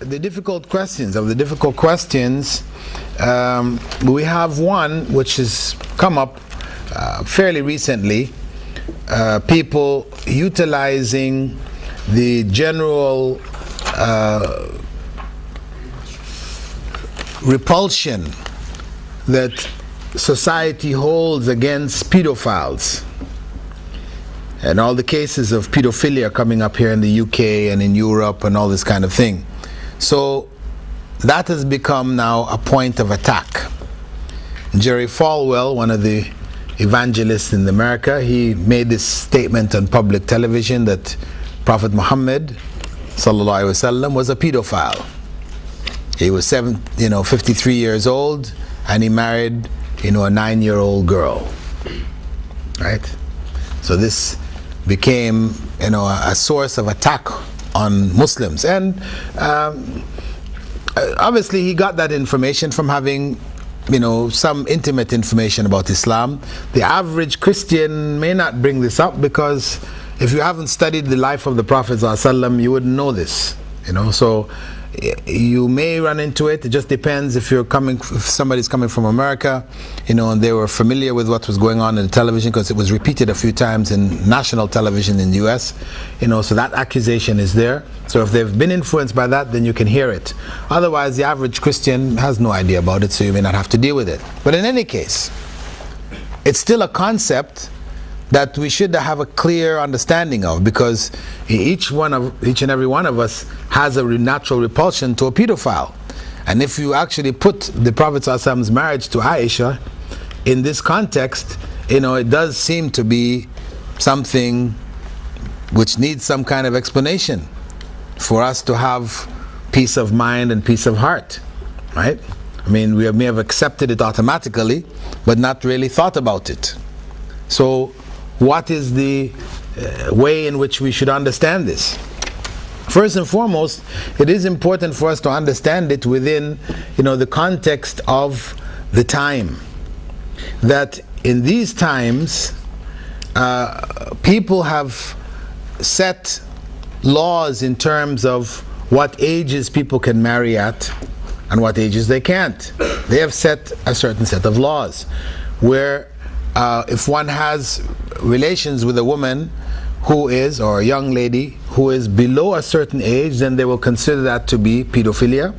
the difficult questions, we have one which has come up fairly recently. People utilizing the general repulsion that society holds against pedophiles, and all the cases of pedophilia coming up here in the UK and in Europe and all this kind of thing. So that has become now a point of attack. Jerry Falwell, one of the evangelists in America, he made this statement on public television that Prophet Muhammad sallallahu alaihi wasallam was a pedophile. He was 53 years old, and he married a 9-year-old girl, right? So this became a source of attack on Muslims, and obviously he got that information from having some intimate information about Islam. The average Christian may not bring this up, because if you haven't studied the life of the Prophet ﷺ, you wouldn't know this. So you may run into it. It just depends if somebody's coming from America, and they were familiar with what was going on in the television, because it was repeated a few times in national television in the US, so that accusation is there. So if they've been influenced by that, then you can hear it. Otherwise, the average Christian has no idea about it, so you may not have to deal with it. But in any case, it's still a concept that we should have a clear understanding of, because each and every one of us has a natural repulsion to a pedophile. And if you actually put the Prophet ﷺ's marriage to Aisha in this context, it does seem to be something which needs some kind of explanation for us to have peace of mind and peace of heart, right? I mean, we may have accepted it automatically, but not really thought about it. So what is the way in which we should understand this? First and foremost, it is important for us to understand it within the context of the time. That in these times, people have set laws in terms of what ages people can marry at and what ages they can't. They have set a certain set of laws where if one has relations with a woman or a young lady who is below a certain age, then they will consider that to be pedophilia.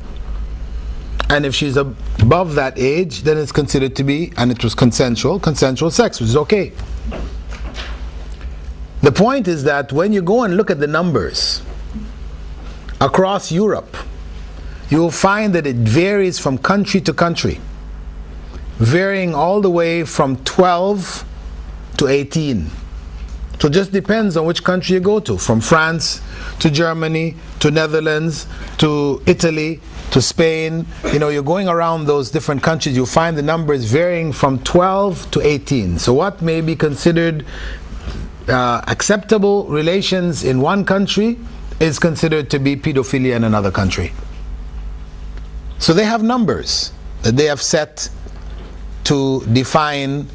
And if she's above that age, then it's considered to be, and it was consensual sex, which is okay. The point is that when you go and look at the numbers across Europe, you will find that it varies from country to country, varying all the way from 12 to 18. So it just depends on which country you go to, from France to Germany to Netherlands to Italy to Spain. You're going around those different countries, you'll find the numbers varying from 12 to 18. So what may be considered acceptable relations in one country is considered to be pedophilia in another country. So they have numbers that they have set to define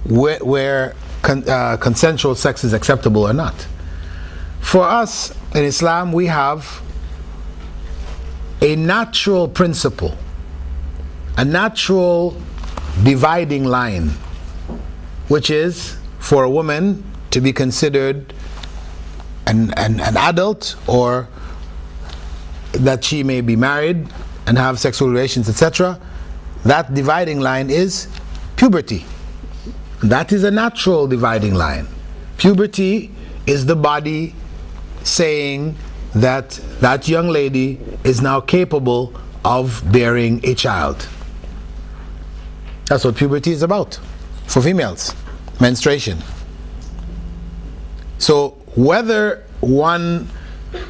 where consensual sex is acceptable or not. For us in Islam, we have a natural principle, a natural dividing line, which is for a woman to be considered an adult, or that she may be married and have sexual relations, etc. That dividing line is puberty. That is a natural dividing line. Puberty is the body saying that that young lady is now capable of bearing a child. That's what puberty is about for females, menstruation. So whether one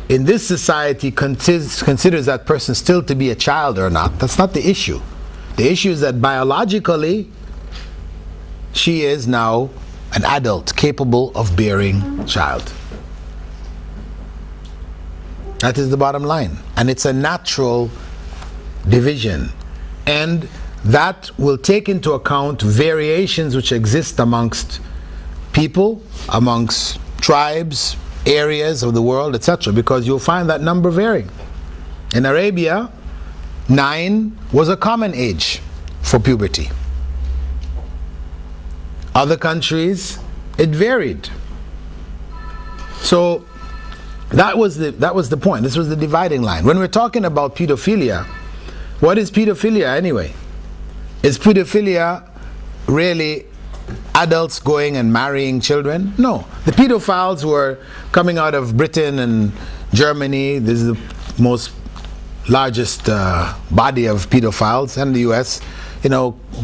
in this society considers that person still to be a child or not, that's not the issue. The issue is that biologically she is now an adult capable of bearing child. That is the bottom line. And it's a natural division. And that will take into account variations which exist amongst people, amongst tribes, areas of the world, etc. Because you'll find that number varying. In Arabia, 9 was a common age for puberty. Other countries, it varied. So that was the point. This was the dividing line. When we're talking about pedophilia, what is pedophilia anyway? Is pedophilia really adults going and marrying children? No. The pedophiles were coming out of Britain and Germany. This is the most largest body of pedophiles, and the US,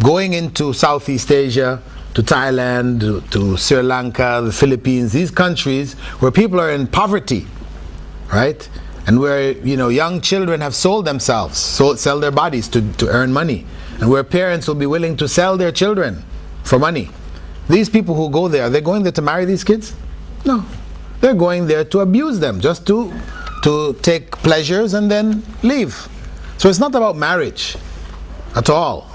going into Southeast Asia, to Thailand, to Sri Lanka, the Philippines, these countries where people are in poverty, right? And where young children have sold themselves, sell their bodies to earn money, and where parents will be willing to sell their children for money. These people who go there, are they going there to marry these kids? No. They're going there to abuse them, just to take pleasures and then leave. So it's not about marriage at all.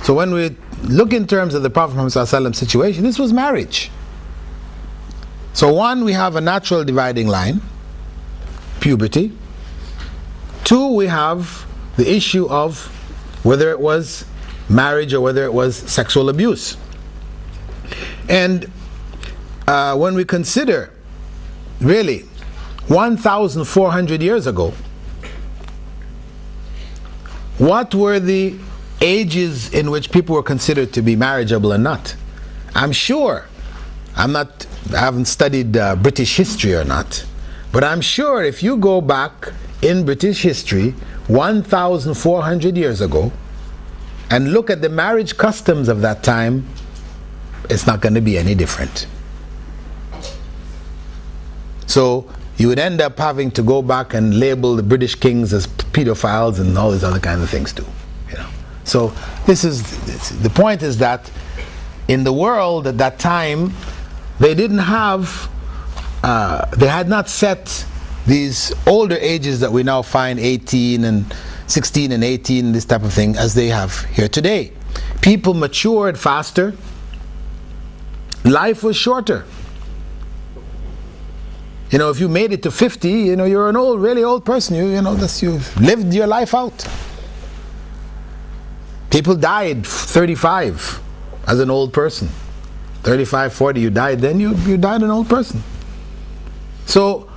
So when we look in terms of the Prophet Muhammad's situation, this was marriage. So one, we have a natural dividing line, puberty. 2, we have the issue of whether it was marriage or whether it was sexual abuse. And when we consider, really, 1,400 years ago, what were the ages in which people were considered to be marriageable and not? I'm sure, I haven't studied British history or not, but I'm sure if you go back in British history 1,400 years ago and look at the marriage customs of that time, it's not going to be any different. So you would end up having to go back and label the British kings as pedophiles and all these other kinds of things too. So the point is that in the world at that time, they didn't have, they had not set these older ages that we now find 18 and 16 and 18, this type of thing, as they have here today. People matured faster. Life was shorter. If you made it to 50, you're an really old person. You've lived your life out. People died 35 as an old person. 35, 40, you died, then you died an old person. So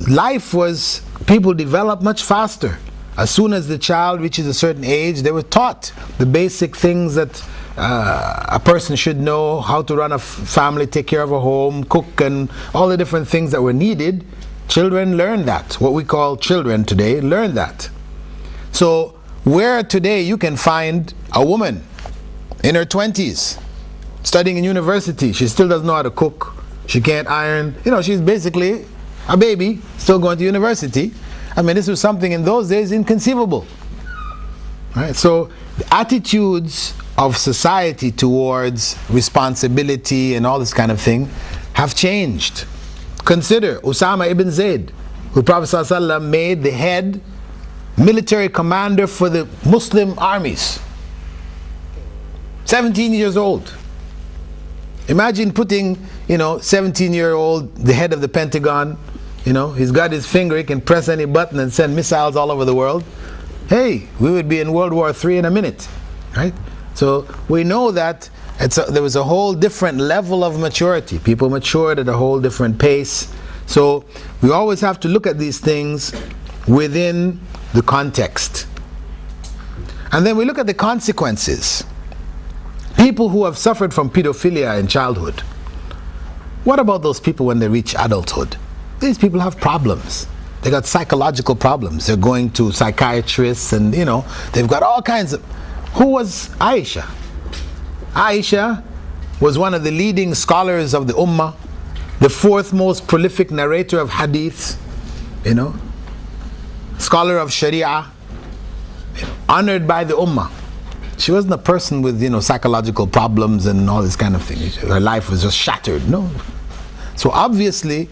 life was, people developed much faster. As soon as the child reaches a certain age, they were taught the basic things that a person should know, how to run a family, take care of a home, cook, and all the different things that were needed. Children learn that. What we call children today learn that. So where today you can find a woman in her 20s studying in university, she still doesn't know how to cook, she can't iron, she's basically a baby still going to university. This was something in those days inconceivable. Right? So the attitudes of society towards responsibility and all this kind of thing have changed. Consider Usama ibn Zayd, who Prophet ﷺ made the head military commander for the Muslim armies. 17 years old. Imagine putting, 17-year-old, the head of the Pentagon, he's got his finger, he can press any button and send missiles all over the world. Hey, we would be in World War III in a minute, right? So we know that there was a whole different level of maturity. People matured at a whole different pace. So we always have to look at these things within the context. And then we look at the consequences. People who have suffered from pedophilia in childhood, what about those people when they reach adulthood? These people have problems. They got psychological problems. They're going to psychiatrists and, they've got all kinds of... Who was Aisha? Aisha was one of the leading scholars of the Ummah, the 4th most prolific narrator of hadiths, scholar of Sharia, honored by the Ummah. She wasn't a person with, psychological problems and all this kind of thing. Her life was just shattered. No. So obviously,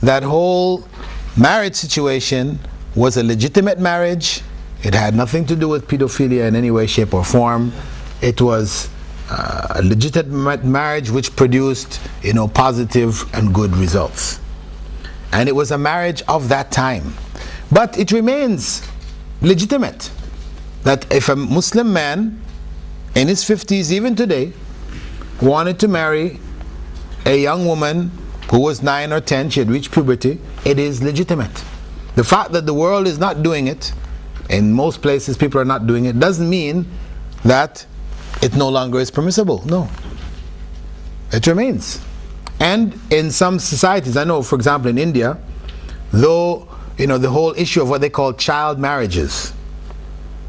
that whole marriage situation was a legitimate marriage. It had nothing to do with pedophilia in any way, shape, or form. It was a legitimate marriage which produced, positive and good results. And it was a marriage of that time. But it remains legitimate. That if a Muslim man in his 50s, even today, wanted to marry a young woman who was 9 or 10, she had reached puberty, it is legitimate. The fact that the world is not doing it, in most places people are not doing it, doesn't mean that it no longer is permissible. No. It remains. And in some societies, I know, for example, in India, though, the whole issue of what they call child marriages,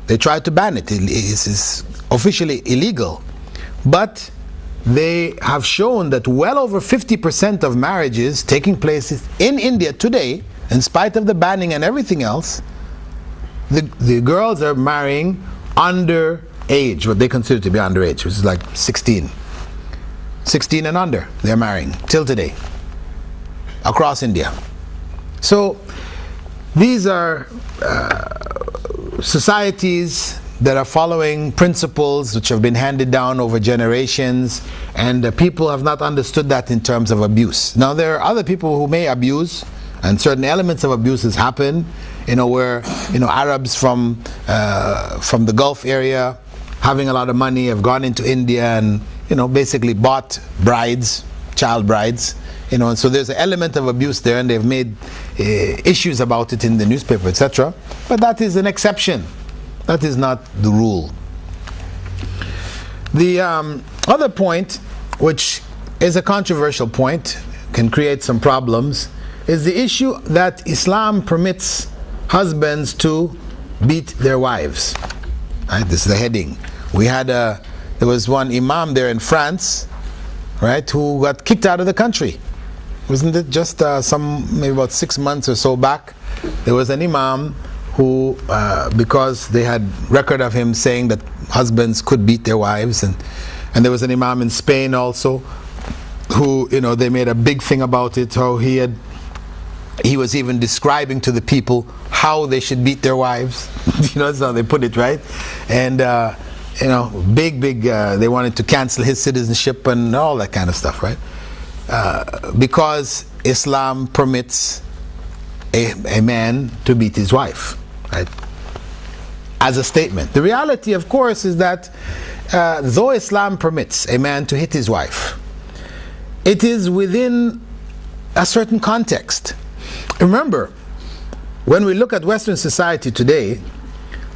they try to ban it. It is officially illegal. But they have shown that well over 50% of marriages taking place in India today, in spite of the banning and everything else, the girls are marrying under age, what they consider to be underage, which is like 16 and under, they're marrying till today across India. So these are societies that are following principles which have been handed down over generations, and people have not understood that in terms of abuse. Now there are other people who may abuse, and certain elements of abuses happen, where Arabs from the Gulf area, having a lot of money, have gone into India and basically bought brides, child brides, and so there's an element of abuse there, and they've made issues about it in the newspaper, etc. But that is an exception. That is not the rule. The other point, which is a controversial point, can create some problems, is the issue that Islam permits husbands to beat their wives. Right? This is the heading. There was one imam there in France, right, who got kicked out of the country. Wasn't it just maybe about 6 months or so back? There was an imam who, because they had record of him saying that husbands could beat their wives, and there was an imam in Spain also, who, they made a big thing about it, how he was even describing to the people how they should beat their wives. That's how they put it, right? And big, they wanted to cancel his citizenship and all that kind of stuff, right? Because Islam permits a man to beat his wife, right? As a statement. The reality, of course, is that though Islam permits a man to hit his wife, it is within a certain context. Remember, when we look at Western society today,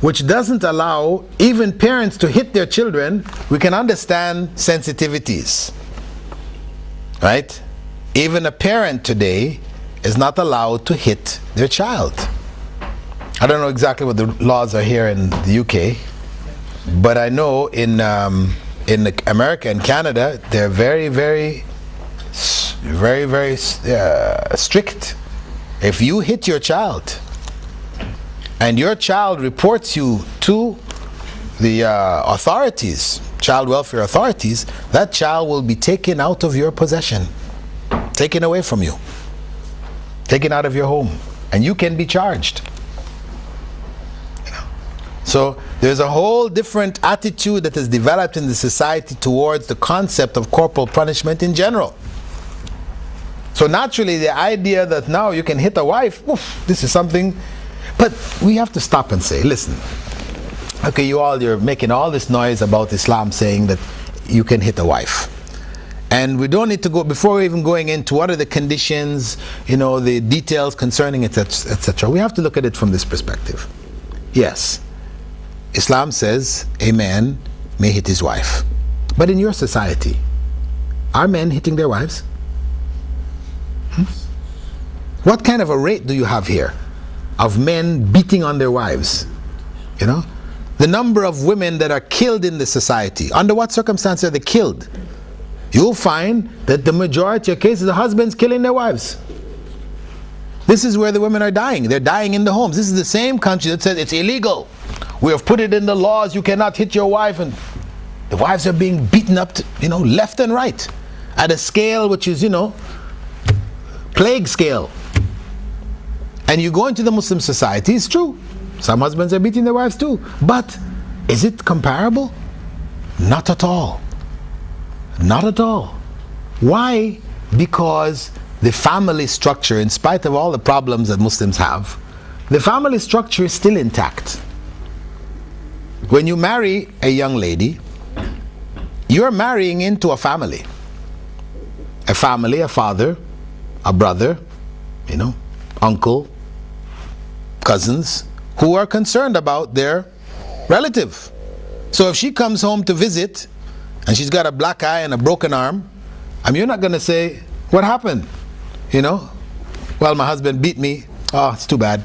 which doesn't allow even parents to hit their children, we can understand sensitivities, right? Even a parent today is not allowed to hit their child. I don't know exactly what the laws are here in the UK, but I know in America and Canada, they're very, very strict. If you hit your child and your child reports you to the authorities, child welfare authorities, that child will be taken out of your possession, taken away from you, taken out of your home, and you can be charged. So there's a whole different attitude that has developed in the society towards the concept of corporal punishment in general. So naturally, the idea that now you can hit a wife, this is something. But we have to stop and say, listen, okay, you're making all this noise about Islam saying that you can hit a wife. And we don't need to go, before even going into what are the conditions, the details concerning it, etc. We have to look at it from this perspective. Yes, Islam says a man may hit his wife. But in your society, are men hitting their wives? What kind of a rate do you have here of men beating on their wives? The number of women that are killed in the society, under what circumstances are they killed? You'll find that the majority of cases, the husbands killing their wives. This is where the women are dying. They're dying in the homes. This is the same country that says it's illegal. We have put it in the laws, you cannot hit your wife, and the wives are being beaten up left and right at a scale which is plague scale. And you go into the Muslim society, it's true, some husbands are beating their wives too, but is it comparable? Not at all. Not at all. Why? Because the family structure, in spite of all the problems that Muslims have, the family structure is still intact. when you marry a young lady, you're marrying into a family. A family, a father, a brother, uncle, cousins, who are concerned about their relative. So if she comes home to visit and she's got a black eye and a broken arm, you're not going to say, what happened? Well, my husband beat me. Oh, it's too bad.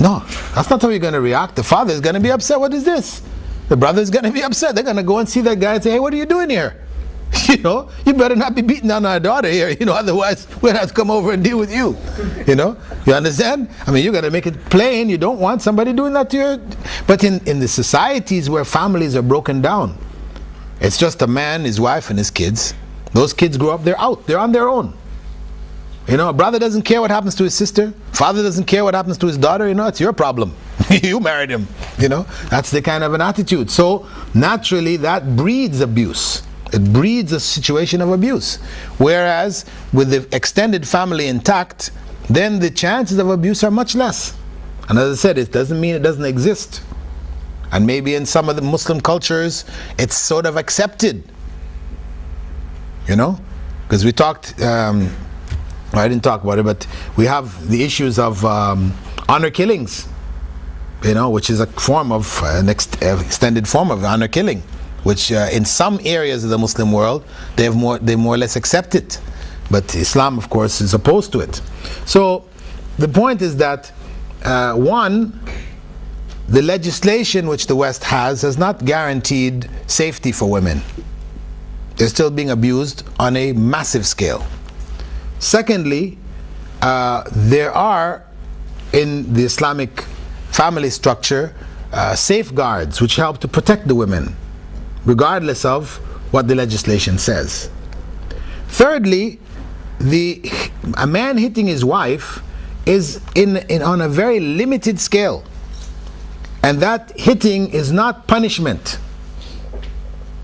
No, that's not how you're going to react. The father is going to be upset. What is this? The brother is going to be upset. They're going to go and see that guy and say, hey, what are you doing here? You better not be beating on our daughter here, otherwise we'll have to come over and deal with you. You understand? You're going to make it plain. You don't want somebody doing that to you. But in the societies where families are broken down, it's just a man, his wife, and his kids. Those kids grow up, they're out, they're on their own. A brother doesn't care what happens to his sister. Father doesn't care what happens to his daughter. It's your problem. You married him. That's the kind of an attitude. So naturally that breeds abuse. It breeds a situation of abuse. Whereas with the extended family intact, then the chances of abuse are much less. And as I said, it doesn't mean it doesn't exist. And maybe in some of the Muslim cultures, it's sort of accepted. Because we talked, I didn't talk about it, but we have the issues of honor killings, which is a form of, an extended form of honor killing, which in some areas of the Muslim world, they more or less accept it. But Islam, of course, is opposed to it. So the point is that, one, the legislation which the West has not guaranteed safety for women. They're still being abused on a massive scale. Secondly, there are in the Islamic family structure safeguards which help to protect the women, regardless of what the legislation says. Thirdly, a man hitting his wife is on a very limited scale, and that hitting is not punishment.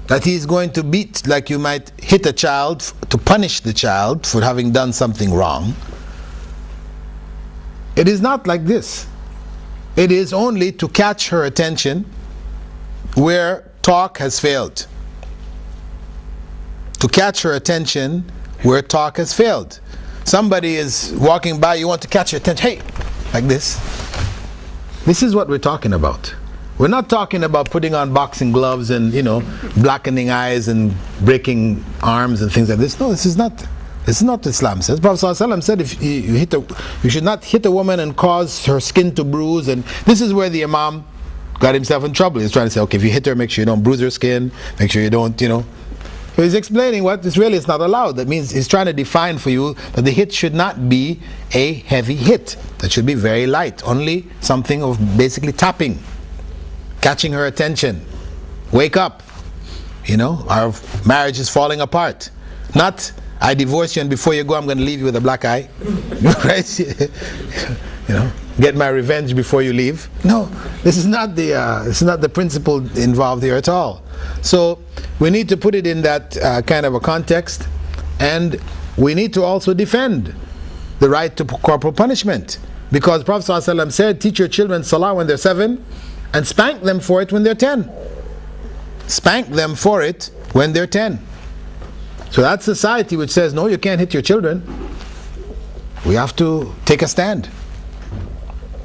That he's going to beat, like you might hit a child to punish the child for having done something wrong. It is not like this. It is only to catch her attention where talk has failed. To catch her attention where talk has failed. Somebody is walking by, you want to catch her attention, hey, like this. This is what we're talking about. We're not talking about putting on boxing gloves and, blackening eyes and breaking arms and things like this. No, this is not what Islam says. Prophet ﷺ said if you should not hit a woman and cause her skin to bruise. And this is where the Imam got himself in trouble. He's trying to say, okay, if you hit her, make sure you don't bruise her skin, make sure you don't, So he's explaining what this really is not allowed. That means he's trying to define for you that the hit should not be a heavy hit. That should be very light. Only something of basically tapping. Catching her attention. Wake up. Our marriage is falling apart. Not, I divorce you and before you go I'm going to leave you with a black eye. Right? Get my revenge before you leave. No, this is not the principle involved here at all. So we need to put it in that kind of a context, and we need to also defend the right to corporal punishment, because Prophet ﷺ said, teach your children salah when they're 7 and spank them for it when they're 10. Spank them for it when they're 10. So that society which says, no, you can't hit your children, we have to take a stand.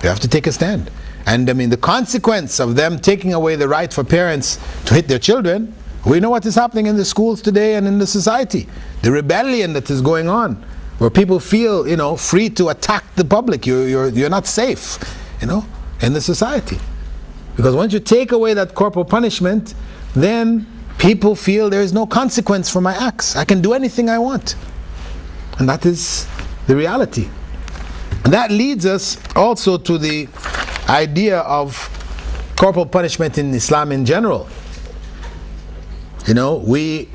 We have to take a stand. And the consequence of them taking away the right for parents to hit their children, we know what is happening in the schools today and in the society. The rebellion that is going on, where people feel, free to attack the public. You're not safe, in the society. Because once you take away that corporal punishment, then people feel there is no consequence for my acts. I can do anything I want. And that is the reality. And that leads us also to the idea of corporal punishment in Islam in general. We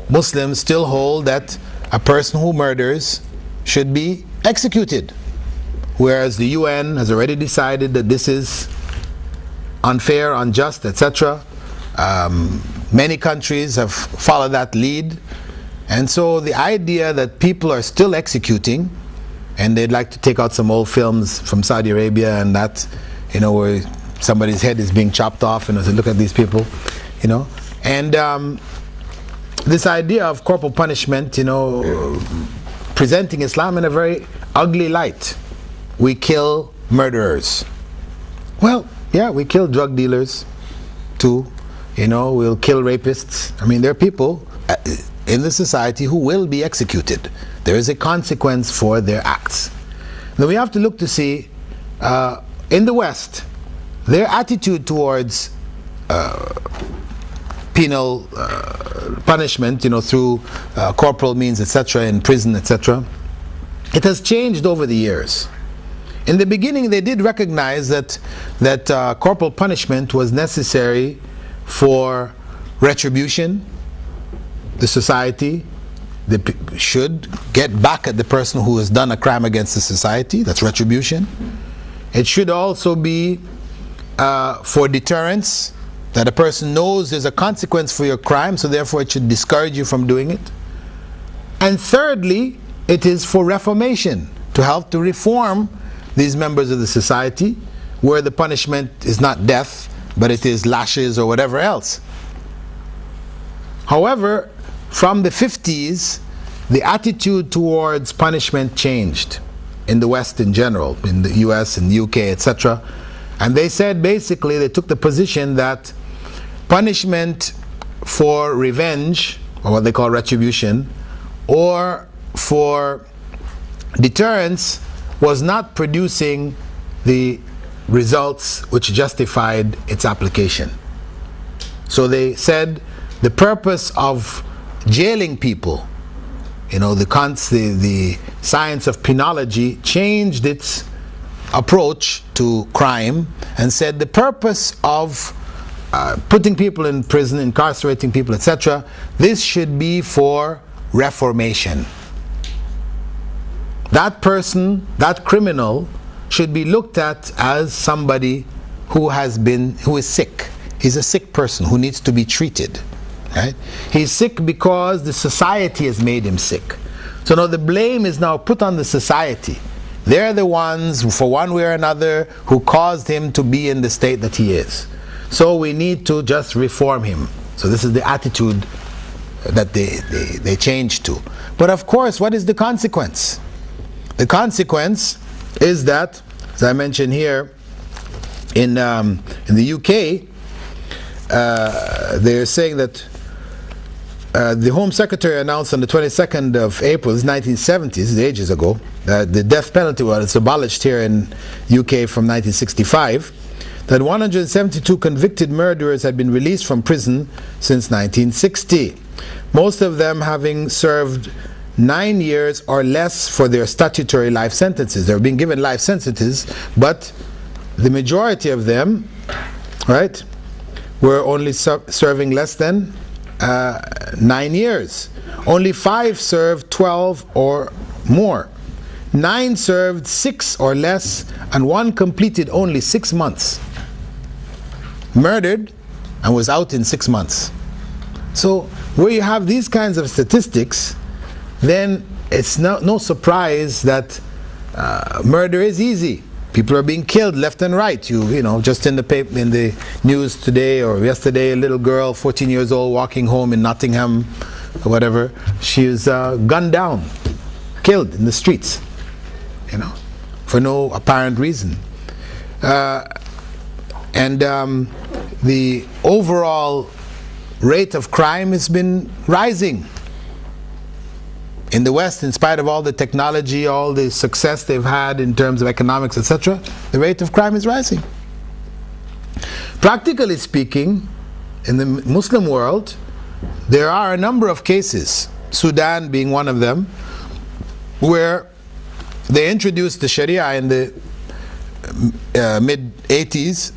Muslims still hold that a person who murders should be executed, whereas the UN has already decided that this is unfair, unjust, etc. Many countries have followed that lead, and so the idea that people are still executing, and they'd like to take out some old films from Saudi Arabia and that, where somebody's head is being chopped off, and I say, look at these people, you know. And this idea of corporal punishment, you know, presenting Islam in a very ugly light. We kill murderers. Well, yeah, we kill drug dealers too. You know, we'll kill rapists. I mean, there are people in the society who will be executed. There is a consequence for their acts. Now we have to look to see, in the West, their attitude towards penal punishment, you know, through corporal means, etc., in prison, etc., it has changed over the years. In the beginning, they did recognize that corporal punishment was necessary for retribution. The society should get back at the person who has done a crime against the society. That's retribution. It should also be for deterrence, that a person knows there's a consequence for your crime, so therefore it should discourage you from doing it. And thirdly, it is for reformation, to help to reform these members of the society, where the punishment is not death, but it is lashes or whatever else. However, from the 50s, the attitude towards punishment changed in the West in general, in the US and the UK, etc. And they said, basically, they took the position that punishment for revenge, or what they call retribution, or for deterrence, was not producing the results which justified its application. So they said the purpose of jailing people, you know, the science of penology changed its approach to crime and said the purpose of putting people in prison, incarcerating people, etc., this should be for reformation. That person, that criminal, should be looked at as somebody who is sick. He's a sick person who needs to be treated. Right? He's sick because the society has made him sick. So now the blame is now put on the society. They're the ones who, for one way or another, who caused him to be in the state that he is. So we need to just reform him. So this is the attitude that they changed to. But of course, what is the consequence? The consequence is that, as I mentioned here, in the UK, they're saying that the Home Secretary announced on the 22nd of April, this is 1970s, this is ages ago, the death penalty was abolished here in UK from 1965, that 172 convicted murderers had been released from prison since 1960. Most of them having served 9 years or less for their statutory life sentences. They were being given life sentences, but the majority of them, right, were only serving less than 9 years. Only 5 served 12 or more. 9 served 6 or less, and 1 completed only 6 months. Murdered and was out in 6 months. So where you have these kinds of statistics, then it's no surprise that murder is easy. People are being killed left and right. You know, just in the news today or yesterday, a little girl, 14 years old, walking home in Nottingham, or whatever, she was gunned down, killed in the streets, you know, for no apparent reason. And the overall rate of crime has been rising. In the West, in spite of all the technology, all the success they've had in terms of economics, etc., the rate of crime is rising. Practically speaking, in the Muslim world, there are a number of cases, Sudan being one of them, where they introduced the Sharia in the mid-80s,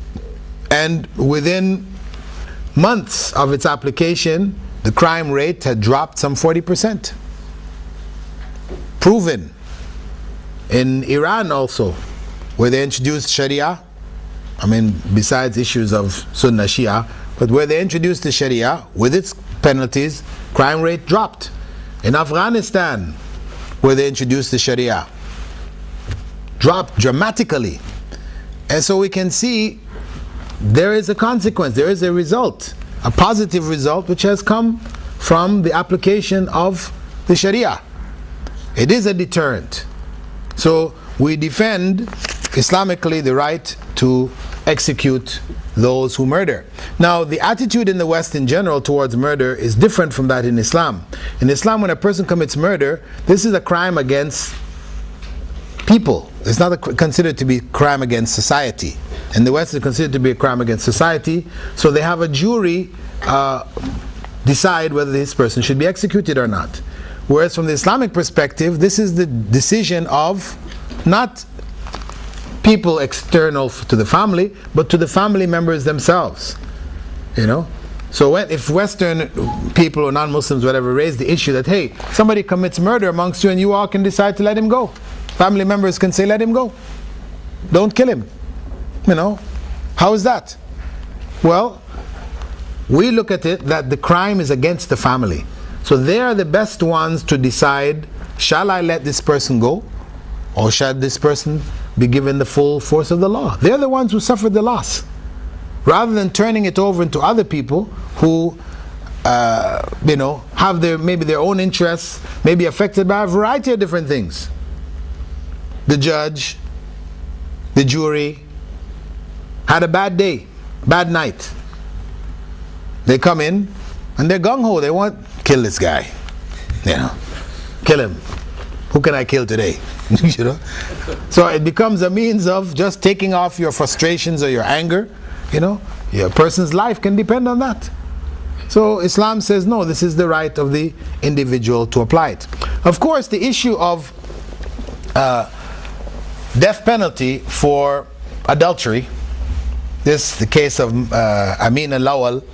and within months of its application, the crime rate had dropped some 40%. Proven. In Iran also, where they introduced Sharia, I mean, besides issues of Sunnah Shia, but where they introduced the Sharia with its penalties, crime rate dropped. In Afghanistan, where they introduced the Sharia, dropped dramatically. And so we can see there is a consequence, there is a result, a positive result which has come from the application of the Sharia. It is a deterrent. So we defend Islamically the right to execute those who murder. Now, the attitude in the West in general towards murder is different from that in Islam. In Islam, when a person commits murder, this is a crime against people. It's not considered to be a crime against society. In the West, it's considered to be a crime against society. So they have a jury decide whether this person should be executed or not. Whereas from the Islamic perspective, this is the decision of not people external to the family, but to the family members themselves. You know? So if Western people or non-Muslims, whatever, raise the issue that, hey, somebody commits murder amongst you and you all can decide to let him go. Family members can say, let him go. Don't kill him. You know? How is that? Well, we look at it that the crime is against the family. So they are the best ones to decide, shall I let this person go? Or shall this person be given the full force of the law? They're the ones who suffered the loss. Rather than turning it over into other people who, have maybe their own interests, maybe affected by a variety of different things. The judge, the jury, had a bad day, bad night. They come in and they're gung-ho. They want, kill this guy. Kill him. Who can I kill today? So it becomes a means of just taking off your frustrations or your anger. Your person's life can depend on that. So Islam says no, this is the right of the individual to apply it. Of course, the issue of death penalty for adultery, the case of Amina Lawal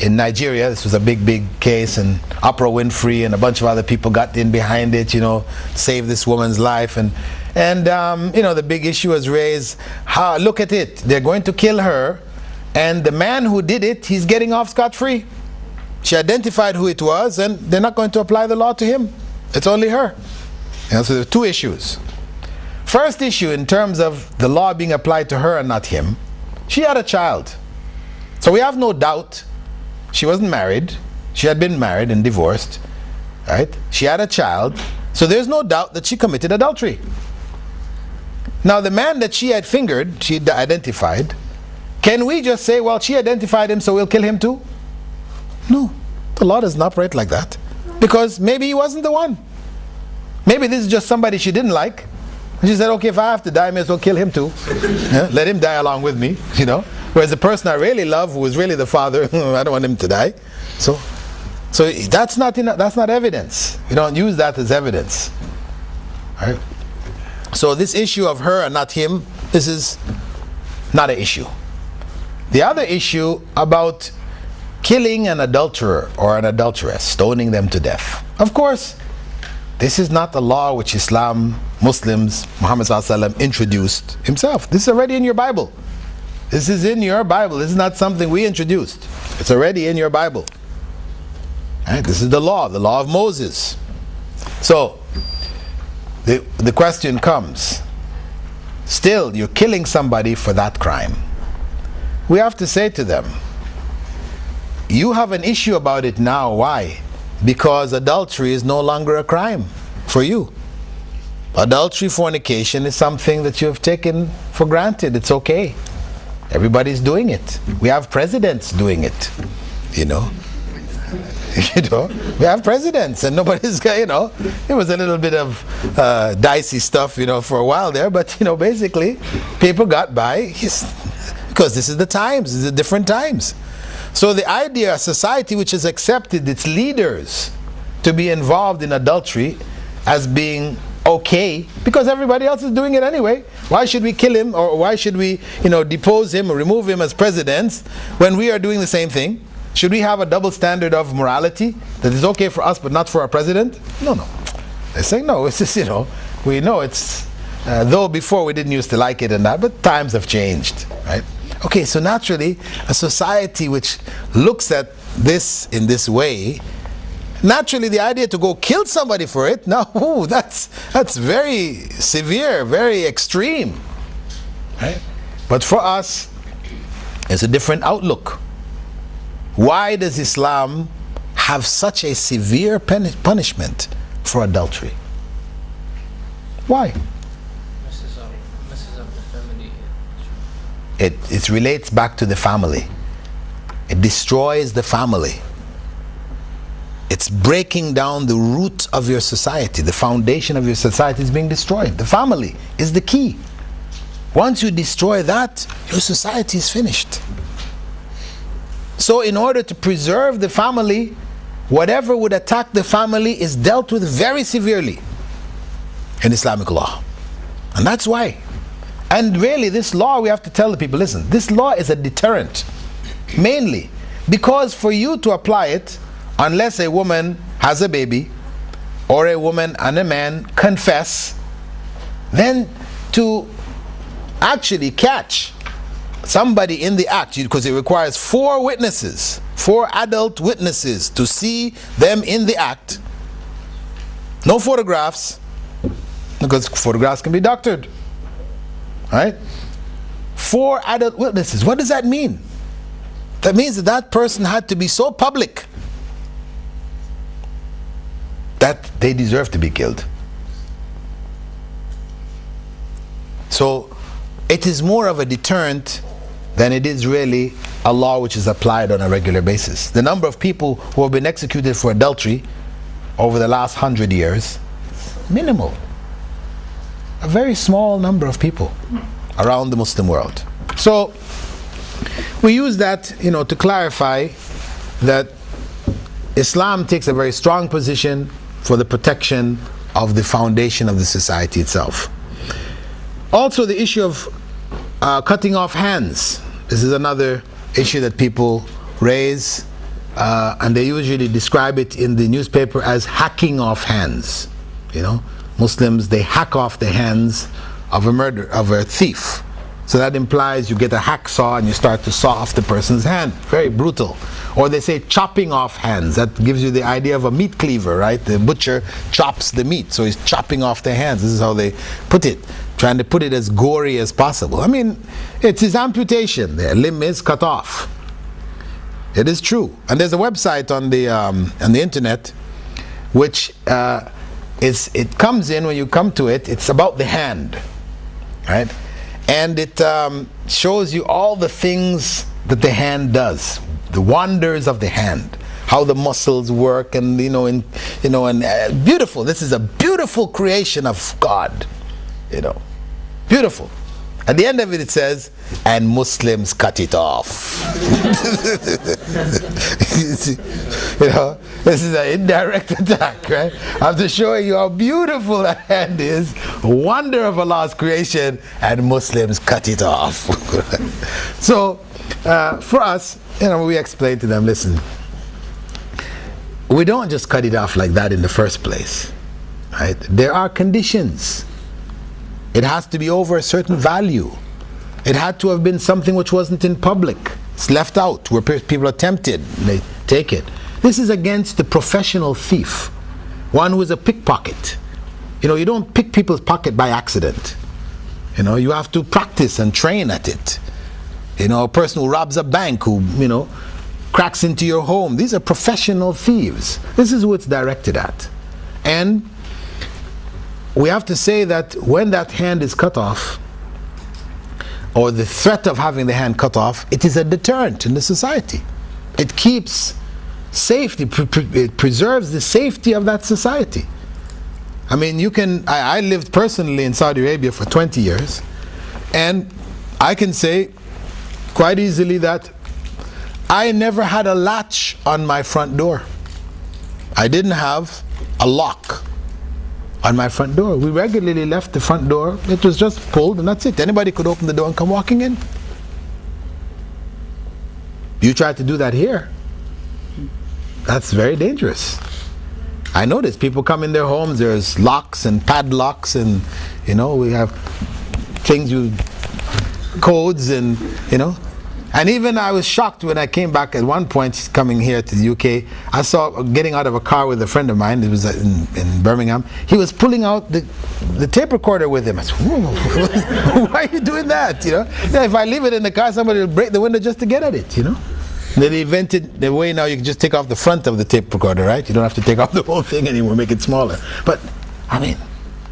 in Nigeria. This was a big case, and Oprah Winfrey and a bunch of other people got in behind it, save this woman's life, and the big issue was raised. Look at it, they're going to kill her, and the man who did it, he's getting off scot-free. She identified who it was, and they're not going to apply the law to him. It's only her. So there are two issues. First issue, in terms of the law being applied to her and not him, she had a child. So we have no doubt she wasn't married. She had been married and divorced. Right? She had a child. So there's no doubt that she committed adultery. Now the man that she had fingered, she identified, can we just say, well, she identified him, so we'll kill him too? No. The law doesn't operate like that. Because maybe he wasn't the one. Maybe this is just somebody she didn't like. And she said, okay, if I have to die, I may as well kill him too. Let him die along with me, Whereas the person I really love, who is really the father, I don't want him to die. So that's not evidence. We don't use that as evidence. Right? So this issue of her and not him, this is not an issue. The other issue about killing an adulterer or an adulteress, stoning them to death. Of course, this is not the law which Muslims, Muhammad ﷺ introduced himself. This is already in your Bible. This is in your Bible. This is not something we introduced. It's already in your Bible. Right? This is the law of Moses. So, the question comes, still you're killing somebody for that crime. We have to say to them, you have an issue about it now. Why? Because adultery is no longer a crime for you. Adultery, fornication is something that you have taken for granted. It's okay. Everybody's doing it. We have presidents doing it. We have presidents, and nobody's got, it was a little bit of dicey stuff, for a while there, but, basically, people got by because this is the times, this is the different times. So the idea, a society which has accepted its leaders to be involved in adultery as being okay, because everybody else is doing it anyway. Why should we kill him, or why should we, depose him or remove him as president when we are doing the same thing? Should we have a double standard of morality that is okay for us but not for our president? No. They say no. It's just, we know it's, though before we didn't used to like it and that, but times have changed, right? Okay, so naturally, a society which looks at this in this way, naturally the idea to go kill somebody for it, no, that's very severe, very extreme, right? But for us, It's a different outlook. Why does Islam have such a severe punishment for adultery? Why? Messes up the family. It relates back to the family. It destroys the family. It's breaking down the root of your society. The foundation of your society is being destroyed. The family is the key. Once you destroy that, your society is finished. So in order to preserve the family, whatever would attack the family is dealt with very severely in Islamic law. And that's why. And really, this law, we have to tell the people, listen, this law is a deterrent. Mainly because for you to apply it, unless a woman has a baby, or a woman and a man confess, then to actually catch somebody in the act, because it requires 4 witnesses, 4 adult witnesses to see them in the act. No photographs, because photographs can be doctored. Right? 4 adult witnesses. What does that mean? That means that that person had to be so public that they deserve to be killed. So it is more of a deterrent than it is really a law which is applied on a regular basis. The number of people who have been executed for adultery over the last 100 years, minimal. A very small number of people around the Muslim world. So we use that, to clarify that Islam takes a very strong position for the protection of the foundation of the society itself. Also, the issue of cutting off hands. This is another issue that people raise, and they usually describe it in the newspaper as hacking off hands. Muslims, they hack off the hands of a thief. So that implies you get a hacksaw and you start to saw off the person's hand. Very brutal. Or they say chopping off hands. That gives you the idea of a meat cleaver, right? The butcher chops the meat, so he's chopping off their hands. This is how they put it, trying to put it as gory as possible. I mean, it is amputation. Their limb is cut off. It is true. And there's a website on the internet which it comes in, when you come to it, it's about the hand, right? And it shows you all the things that the hand does, the wonders of the hand, how the muscles work, and beautiful. This is a beautiful creation of God, beautiful. At the end of it, it says, and Muslims cut it off. This is an indirect attack, right? After showing you how beautiful that hand is, a wonder of Allah's creation, and Muslims cut it off. So, for us, we explain to them, listen, we don't just cut it off like that in the first place, right? There are conditions. It has to be over a certain value. It had to have been something which wasn't in public. It's left out where people are tempted and they take it. This is against the professional thief, one who is a pickpocket. You don't pick people's pocket by accident. You have to practice and train at it. A person who robs a bank, who cracks into your home. These are professional thieves. This is who it's directed at. And we have to say that when that hand is cut off, or the threat of having the hand cut off, it is a deterrent in the society. It keeps safety, it preserves the safety of that society. I mean, I lived personally in Saudi Arabia for 20 years, and I can say quite easily that I never had a latch on my front door. I didn't have a lock on my front door. We regularly left the front door. It was just pulled and that's it. Anybody could open the door and come walking in. You try to do that here, that's very dangerous. I notice people come in their homes, there's locks and padlocks, and we have things, codes, and And even I was shocked when I came back at one point, coming here to the UK. I saw getting out of a car with a friend of mine. It was in Birmingham. He was pulling out the tape recorder with him. I said, "Whoa, why are you doing that?" You know, yeah, if I leave it in the car, somebody will break the window just to get at it. You know. Then they invented the way now you can just take off the front of the tape recorder, right? You don't have to take off the whole thing anymore, make it smaller. But I mean,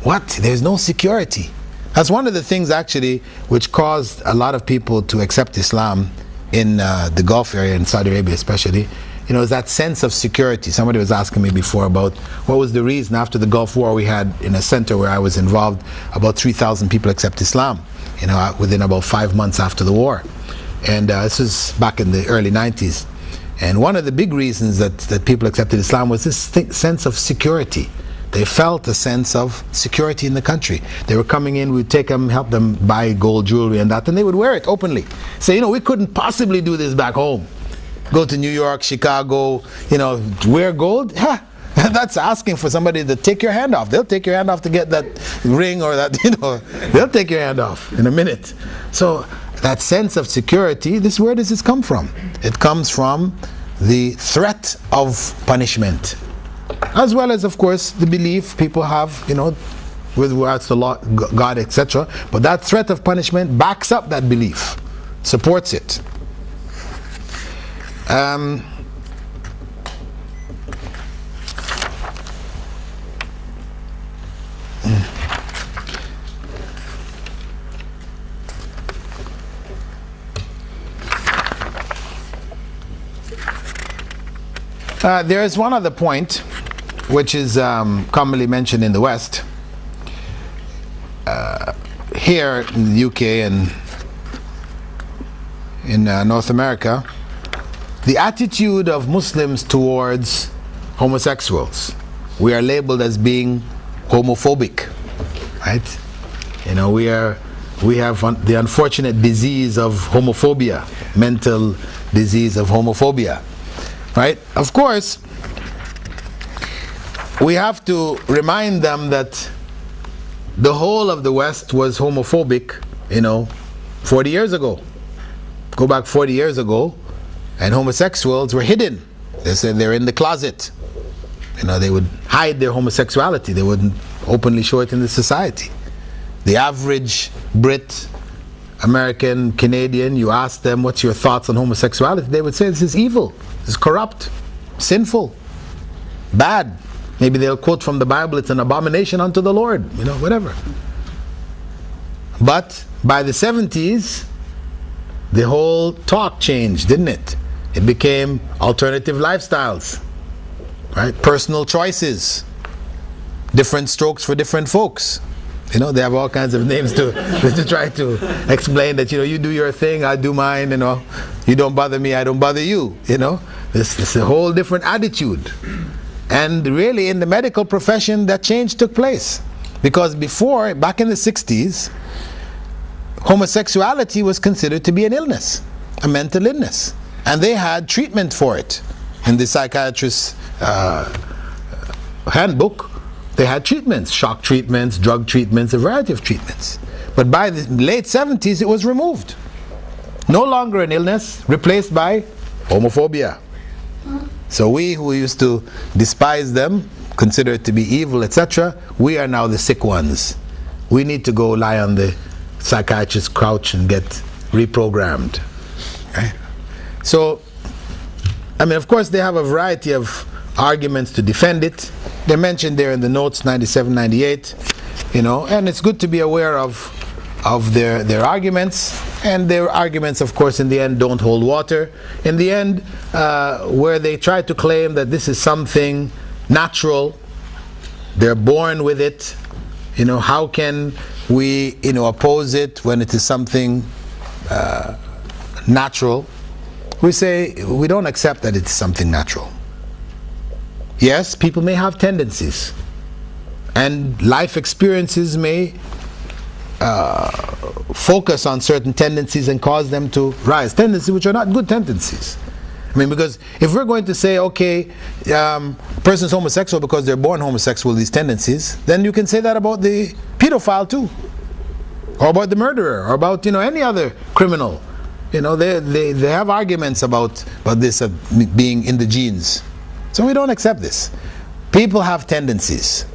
what? There's no security. That's one of the things actually which caused a lot of people to accept Islam in the Gulf area, in Saudi Arabia especially. You know, is that sense of security. Somebody was asking me before about what was the reason after the Gulf War we had, in a center where I was involved, about 3,000 people accept Islam, you know, within about 5 months after the war. And this was back in the early 90s. And one of the big reasons that people accepted Islam was this sense of security. They felt a sense of security in the country. They were coming in, we'd take them, help them buy gold jewelry and that, and they would wear it openly. Say, you know, we couldn't possibly do this back home. Go to New York, Chicago, you know, wear gold? Ha! That's asking for somebody to take your hand off. They'll take your hand off to get that ring or that, you know, they'll take your hand off in a minute. So that sense of security, where does this come from? It comes from the threat of punishment. As well as, of course, the belief people have, you know, with regards to law, God, etc. But that threat of punishment backs up that belief, supports it. There is one other point which is commonly mentioned in the West. Here in the UK and in North America, the attitude of Muslims towards homosexuals, we are labeled as being homophobic, right? You know, we have the unfortunate disease of homophobia, mental disease of homophobia, right? Of course, we have to remind them that the whole of the West was homophobic, you know, 40 years ago. Go back 40 years ago, and homosexuals were hidden. They said they're in the closet. You know, they would hide their homosexuality. They wouldn't openly show it in the society. The average Brit, American, Canadian, you ask them, what's your thoughts on homosexuality? They would say, this is evil, this is corrupt, sinful, bad. Maybe they'll quote from the Bible, it's an abomination unto the Lord, you know, whatever. But by the 70s, the whole talk changed, didn't it? It became alternative lifestyles, right? Personal choices, different strokes for different folks. You know, they have all kinds of names to try to explain that, you know, you do your thing, I do mine, you know, you don't bother me, I don't bother you, you know. This is a whole different attitude. And really in the medical profession that change took place. Because before, back in the 60s, homosexuality was considered to be an illness, a mental illness. And they had treatment for it. In the psychiatrist's handbook, they had treatments, shock treatments, drug treatments, a variety of treatments. But by the late 70s, it was removed. No longer an illness, replaced by homophobia. So we who used to despise them, consider it to be evil, etc., we are now the sick ones. We need to go lie on the psychiatrist's couch and get reprogrammed. Okay? So, I mean, of course, they have a variety of arguments to defend it. They're mentioned there in the notes, 97, 98, you know, and it's good to be aware of their arguments, and their arguments, of course, in the end don't hold water. In the end, where they try to claim that this is something natural, they're born with it, you know, how can we, you know, oppose it when it is something natural? We say we don't accept that it's something natural. Yes, people may have tendencies, and life experiences may focus on certain tendencies and cause them to rise. Tendencies which are not good tendencies. I mean, because if we're going to say, okay, person's homosexual because they're born homosexual, these tendencies, then you can say that about the pedophile too, or about the murderer, or about, you know, any other criminal. They have arguments about this being in the genes. So we don't accept this. People have tendencies,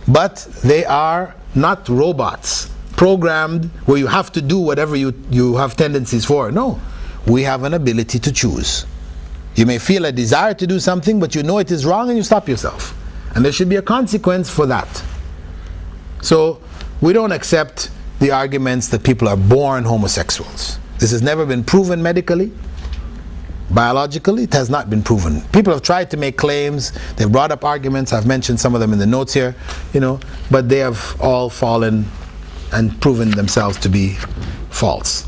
but they are not robots programmed where you have to do whatever you have tendencies for. No, we have an ability to choose. You may feel a desire to do something, but you know it is wrong and you stop yourself. And there should be a consequence for that. So we don't accept the arguments that people are born homosexuals. This has never been proven medically. Biologically, it has not been proven. People have tried to make claims, they've brought up arguments, I've mentioned some of them in the notes here, but they have all fallen and proven themselves to be false.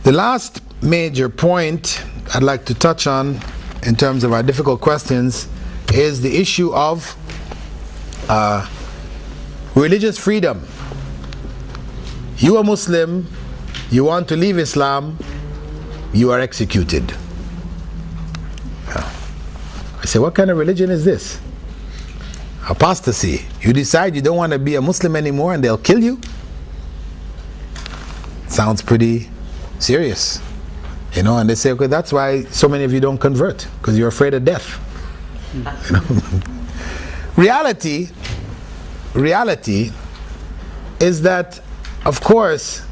The last major point I'd like to touch on in terms of our difficult questions is the issue of religious freedom. You are Muslim, you want to leave Islam, you are executed. I say, what kind of religion is this? Apostasy. You decide you don't want to be a Muslim anymore and they'll kill you? Sounds pretty serious. And they say, okay, that's why so many of you don't convert, because you're afraid of death. Reality is that, of course,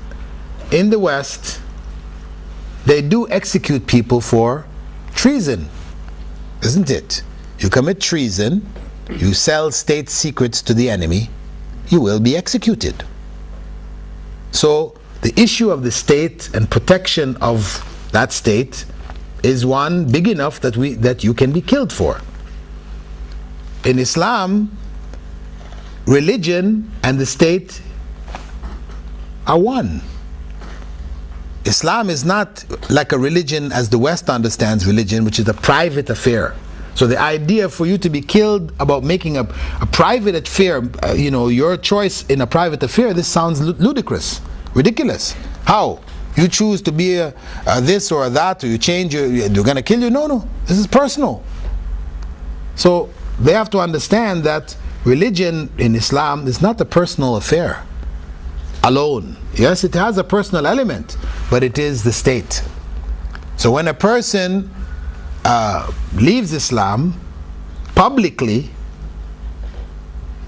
in the West, they do execute people for treason, isn't it? You commit treason, you sell state secrets to the enemy, you will be executed. So the issue of the state and protection of that state is one big enough that you can be killed for. In Islam, religion and the state are one. Islam is not like a religion as the West understands religion, which is a private affair. So the idea for you to be killed about making a private affair, your choice in a private affair, this sounds ludicrous, ridiculous. How? You choose to be a this or a that, or you change, they're going to kill you? No, this is personal. So they have to understand that religion in Islam is not a personal affair alone. Yes, it has a personal element, but it is the state. So when a person leaves Islam publicly,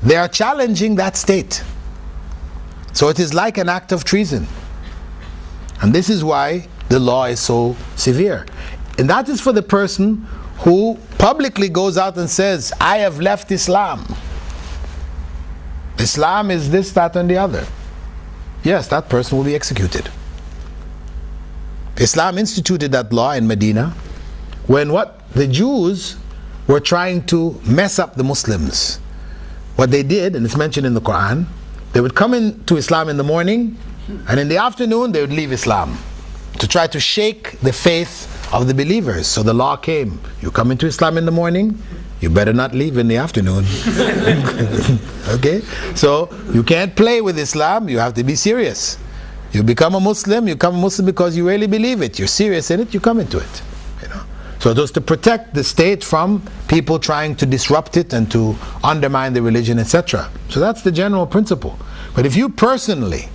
they are challenging that state. So it is like an act of treason. And this is why the law is so severe. And that is for the person who publicly goes out and says, I have left Islam. Islam is this, that, and the other. Yes, that person will be executed. Islam instituted that law in Medina when the Jews were trying to mess up the Muslims. What they did, and it's mentioned in the Quran, they would come into Islam in the morning, and in the afternoon they would leave Islam to try to shake the faith of the believers. So the law came, you come into Islam in the morning, you better not leave in the afternoon. Okay? So you can't play with Islam, you have to be serious. You become a Muslim because you really believe it, you're serious in it, you come into it. So it was to protect the state from people trying to disrupt it and to undermine the religion, etc. So that's the general principle. But if you personally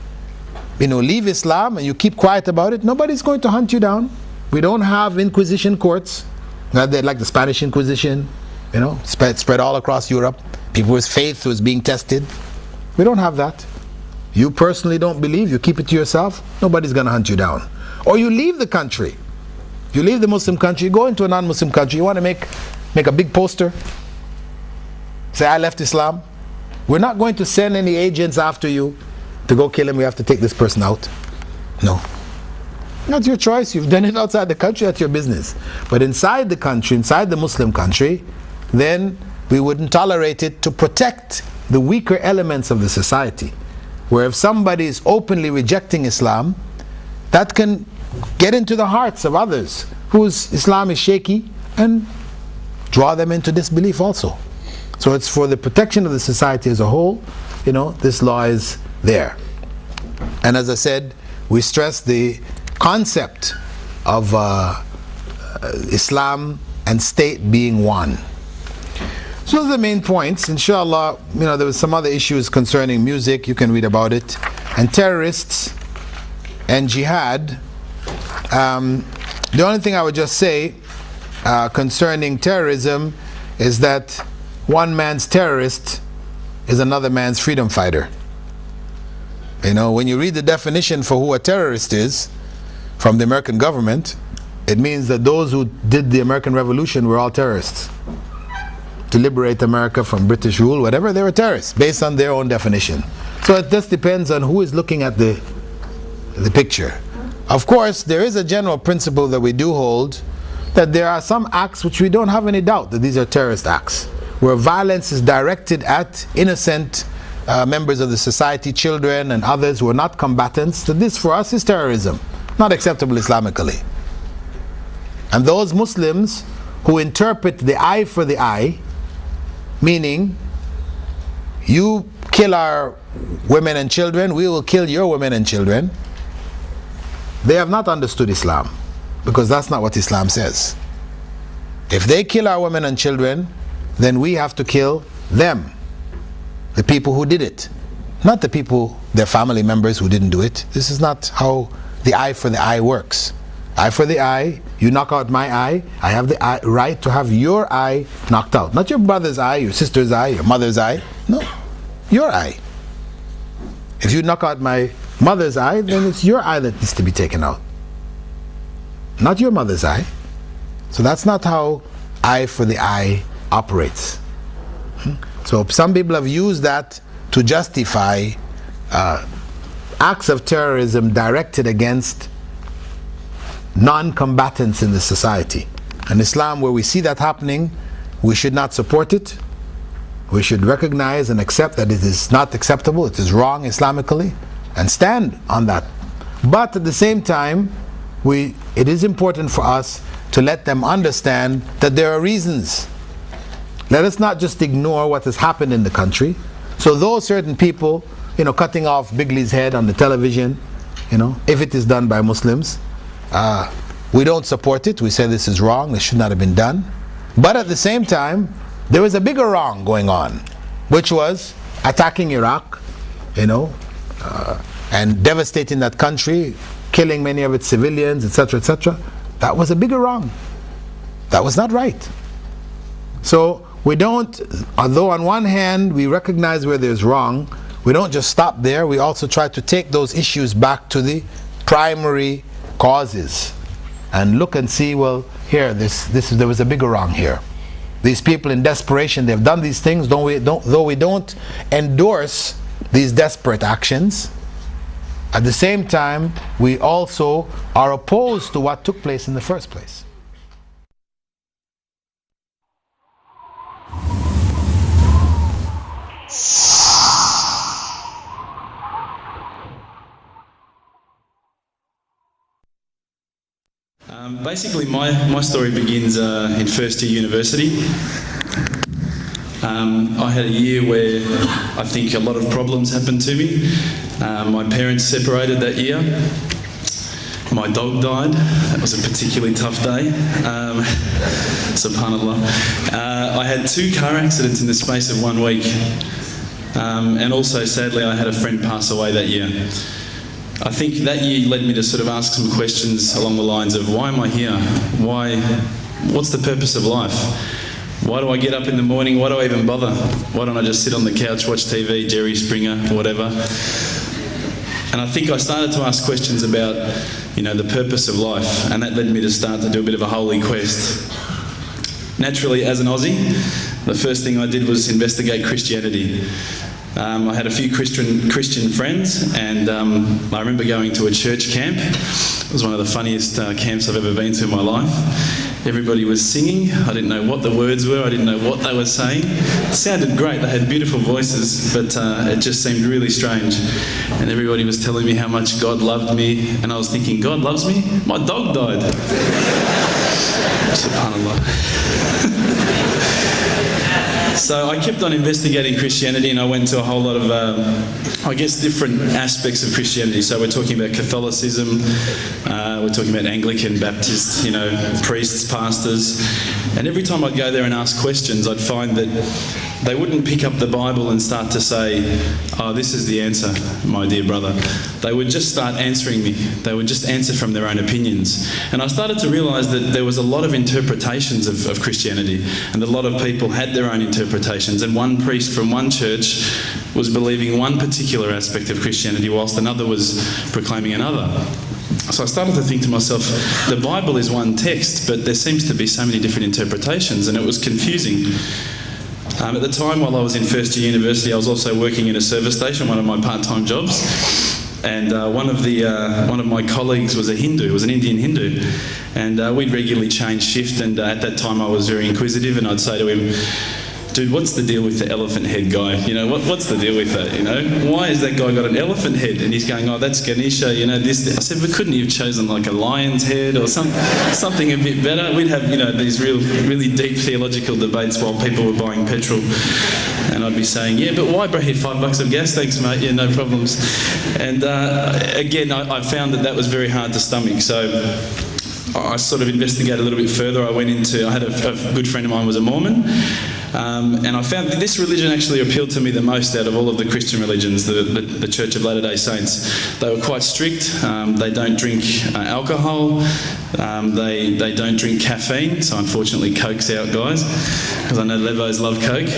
leave Islam and you keep quiet about it, nobody's going to hunt you down. We don't have inquisition courts, like the Spanish Inquisition, spread all across Europe. People's faith was being tested. We don't have that. You personally don't believe, you keep it to yourself, nobody's going to hunt you down. Or you leave the country. You leave the Muslim country, you go into a non-Muslim country, you want to make a big poster, say, I left Islam. We're not going to send any agents after you to go kill him, we have to take this person out. No. That's your choice, you've done it outside the country, that's your business. But inside the country, inside the Muslim country, then we wouldn't tolerate it to protect the weaker elements of the society. Where if somebody is openly rejecting Islam, that can get into the hearts of others whose Islam is shaky and draw them into disbelief also. So it's for the protection of the society as a whole, this law is there. And as I said, we stress the concept of Islam and state being one. So those are the main points. Inshallah, there was some other issues concerning music, you can read about it. And terrorists and jihad The only thing I would just say concerning terrorism is that one man's terrorist is another man's freedom fighter. You know, when you read the definition for who a terrorist is from the American government, it means that those who did the American Revolution were all terrorists. To liberate America from British rule, whatever, they were terrorists based on their own definition. So it just depends on who is looking at the picture. Of course, there is a general principle that we do hold, that there are some acts which we don't have any doubt that these are terrorist acts, where violence is directed at innocent members of the society, children and others who are not combatants. So this for us is terrorism, not acceptable Islamically. And those Muslims who interpret the eye for the eye, meaning you kill our women and children, we will kill your women and children, they have not understood Islam, because that's not what Islam says. If they kill our women and children, then we have to kill them, the people who did it, not the people, their family members who didn't do it. This is not how the eye for the eye works. Eye for the eye, you knock out my eye, I have the right to have your eye knocked out. Not your brother's eye, your sister's eye, your mother's eye. No, your eye. If you knock out my mother's eye, then it's your eye that needs to be taken out, not your mother's eye. So that's not how eye for the eye operates. So some people have used that to justify acts of terrorism directed against non-combatants in the society. In Islam, where we see that happening, we should not support it. We should recognize and accept that it is not acceptable, it is wrong Islamically, and stand on that. But at the same time, it is important for us to let them understand that there are reasons. Let us not just ignore what has happened in the country. So those certain people, cutting off Bigley's head on the television, if it is done by Muslims, we don't support it. We say this is wrong, this should not have been done. But at the same time, there was a bigger wrong going on, which was attacking Iraq, and devastating that country, killing many of its civilians, etc., etc. That was a bigger wrong. That was not right. So we don't, although on one hand we recognize where there's wrong, we don't just stop there. We also try to take those issues back to the primary causes and look and see, well, here, there was a bigger wrong here. These people in desperation, they've done these things, though we don't endorse these desperate actions. At the same time, we also are opposed to what took place in the first place. Basically, my story begins in first year university. I had a year where I think a lot of problems happened to me. My parents separated that year. My dog died. That was a particularly tough day. Subhanallah. I had 2 car accidents in the space of 1 week. And also, sadly, I had a friend pass away that year. I think that year led me to sort of ask some questions along the lines of, why am I here? What's the purpose of life? Why do I get up in the morning? Why do I even bother? Why don't I just sit on the couch, watch TV, Jerry Springer, whatever? And I think I started to ask questions about, the purpose of life, and that led me to start to do a bit of a holy quest. Naturally, as an Aussie, the first thing I did was investigate Christianity. I had a few Christian friends, and I remember going to a church camp. It was one of the funniest camps I've ever been to in my life. Everybody was singing. I didn't know what the words were. I didn't know what they were saying. It sounded great. They had beautiful voices, but it just seemed really strange. And everybody was telling me how much God loved me, and I was thinking, God loves me? My dog died. Subhanallah. So I kept on investigating Christianity, and I went to a whole lot of, different aspects of Christianity. So we're talking about Catholicism, we're talking about Anglican, Baptist, priests, pastors. And every time I'd go there and ask questions, I'd find that they wouldn't pick up the Bible and start to say, oh, this is the answer, my dear brother. They would just start answering me. They would just answer from their own opinions. And I started to realise that there was a lot of interpretations of Christianity, and a lot of people had their own interpretations, and one priest from one church was believing one particular aspect of Christianity whilst another was proclaiming another. So I started to think to myself, the Bible is one text, but there seems to be so many different interpretations, and it was confusing. At the time, while I was in first year university, I was also working in a service station, one of my part-time jobs. And one of my colleagues was a Hindu, was an Indian Hindu. And we'd regularly change shift, and at that time I was very inquisitive, and I'd say to him, dude, what's the deal with the elephant head guy? You know, what's the deal with that, you know? Why has that guy got an elephant head? And he's going, oh, that's Ganesha, you know, this. I said, but couldn't he have chosen like a lion's head or something a bit better? We'd have, you know, these really deep theological debates while people were buying petrol. And I'd be saying, yeah, but why, bro, hit $5 of gas? Thanks, mate. Yeah, no problems. And again, I found that was very hard to stomach. So I sort of investigated a little bit further. I had a good friend of mine was a Mormon. And I found that this religion actually appealed to me the most out of all of the Christian religions, the Church of Latter-day Saints. They were quite strict. They don't drink alcohol. They don't drink caffeine. So unfortunately, Coke's out, guys, because I know Levos love Coke.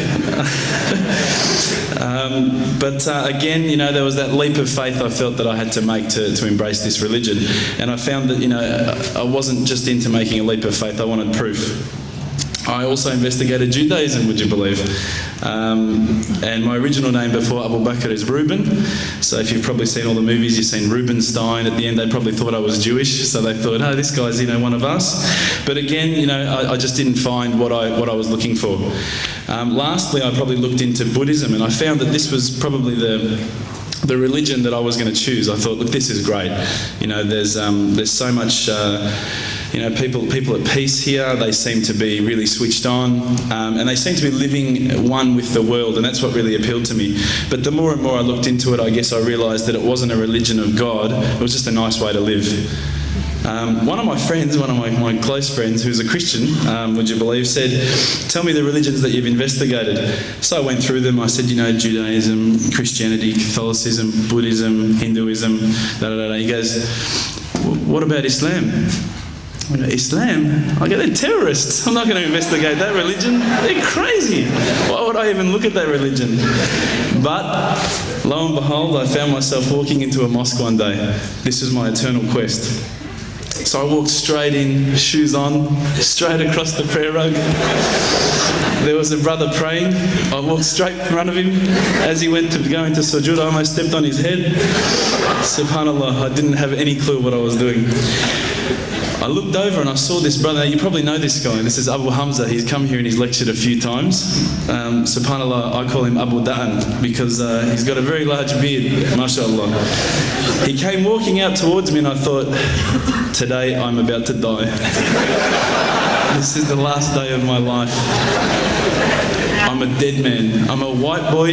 But again, you know, there was that leap of faith I felt that I had to make to embrace this religion. And I found that, you know, I wasn't just into making a leap of faith, I wanted proof. I also investigated Judaism, would you believe? And my original name before Abu Bakr is Reuben. So if you've probably seen all the movies, you've seen Reubenstein. At the end, they probably thought I was Jewish. So they thought, oh, this guy's, you know, one of us. But again, you know, I just didn't find what I was looking for. Lastly, I probably looked into Buddhism, and I found that this was probably the religion that I was going to choose. I thought, look, this is great. You know, there's so much, you know, people at peace here. They seem to be really switched on, and they seem to be living one with the world, and that's what really appealed to me. But the more and more I looked into it, I guess I realised that it wasn't a religion of God. It was just a nice way to live. One of my friends, one of my close friends, who's a Christian, would you believe, said, tell me the religions that you've investigated. So I went through them. I said, you know, Judaism, Christianity, Catholicism, Buddhism, Hinduism, da-da-da-da. He goes, what about Islam? I go, Islam? I go, they're terrorists. I'm not going to investigate that religion. They're crazy. Why would I even look at that religion? But lo and behold, I found myself walking into a mosque one day. This was my eternal quest. So I walked straight in, shoes on, straight across the prayer rug. There was a brother praying. I walked straight in front of him. As he went to go into sujood, I almost stepped on his head. SubhanAllah, I didn't have any clue what I was doing. I looked over and I saw this brother. You probably know this guy. This is Abu Hamza. He's come here and he's lectured a few times. SubhanAllah, I call him Abu Da'an because he's got a very large beard, mashallah. He came walking out towards me and I thought, today I'm about to die. This is the last day of my life. I'm a dead man. I'm a white boy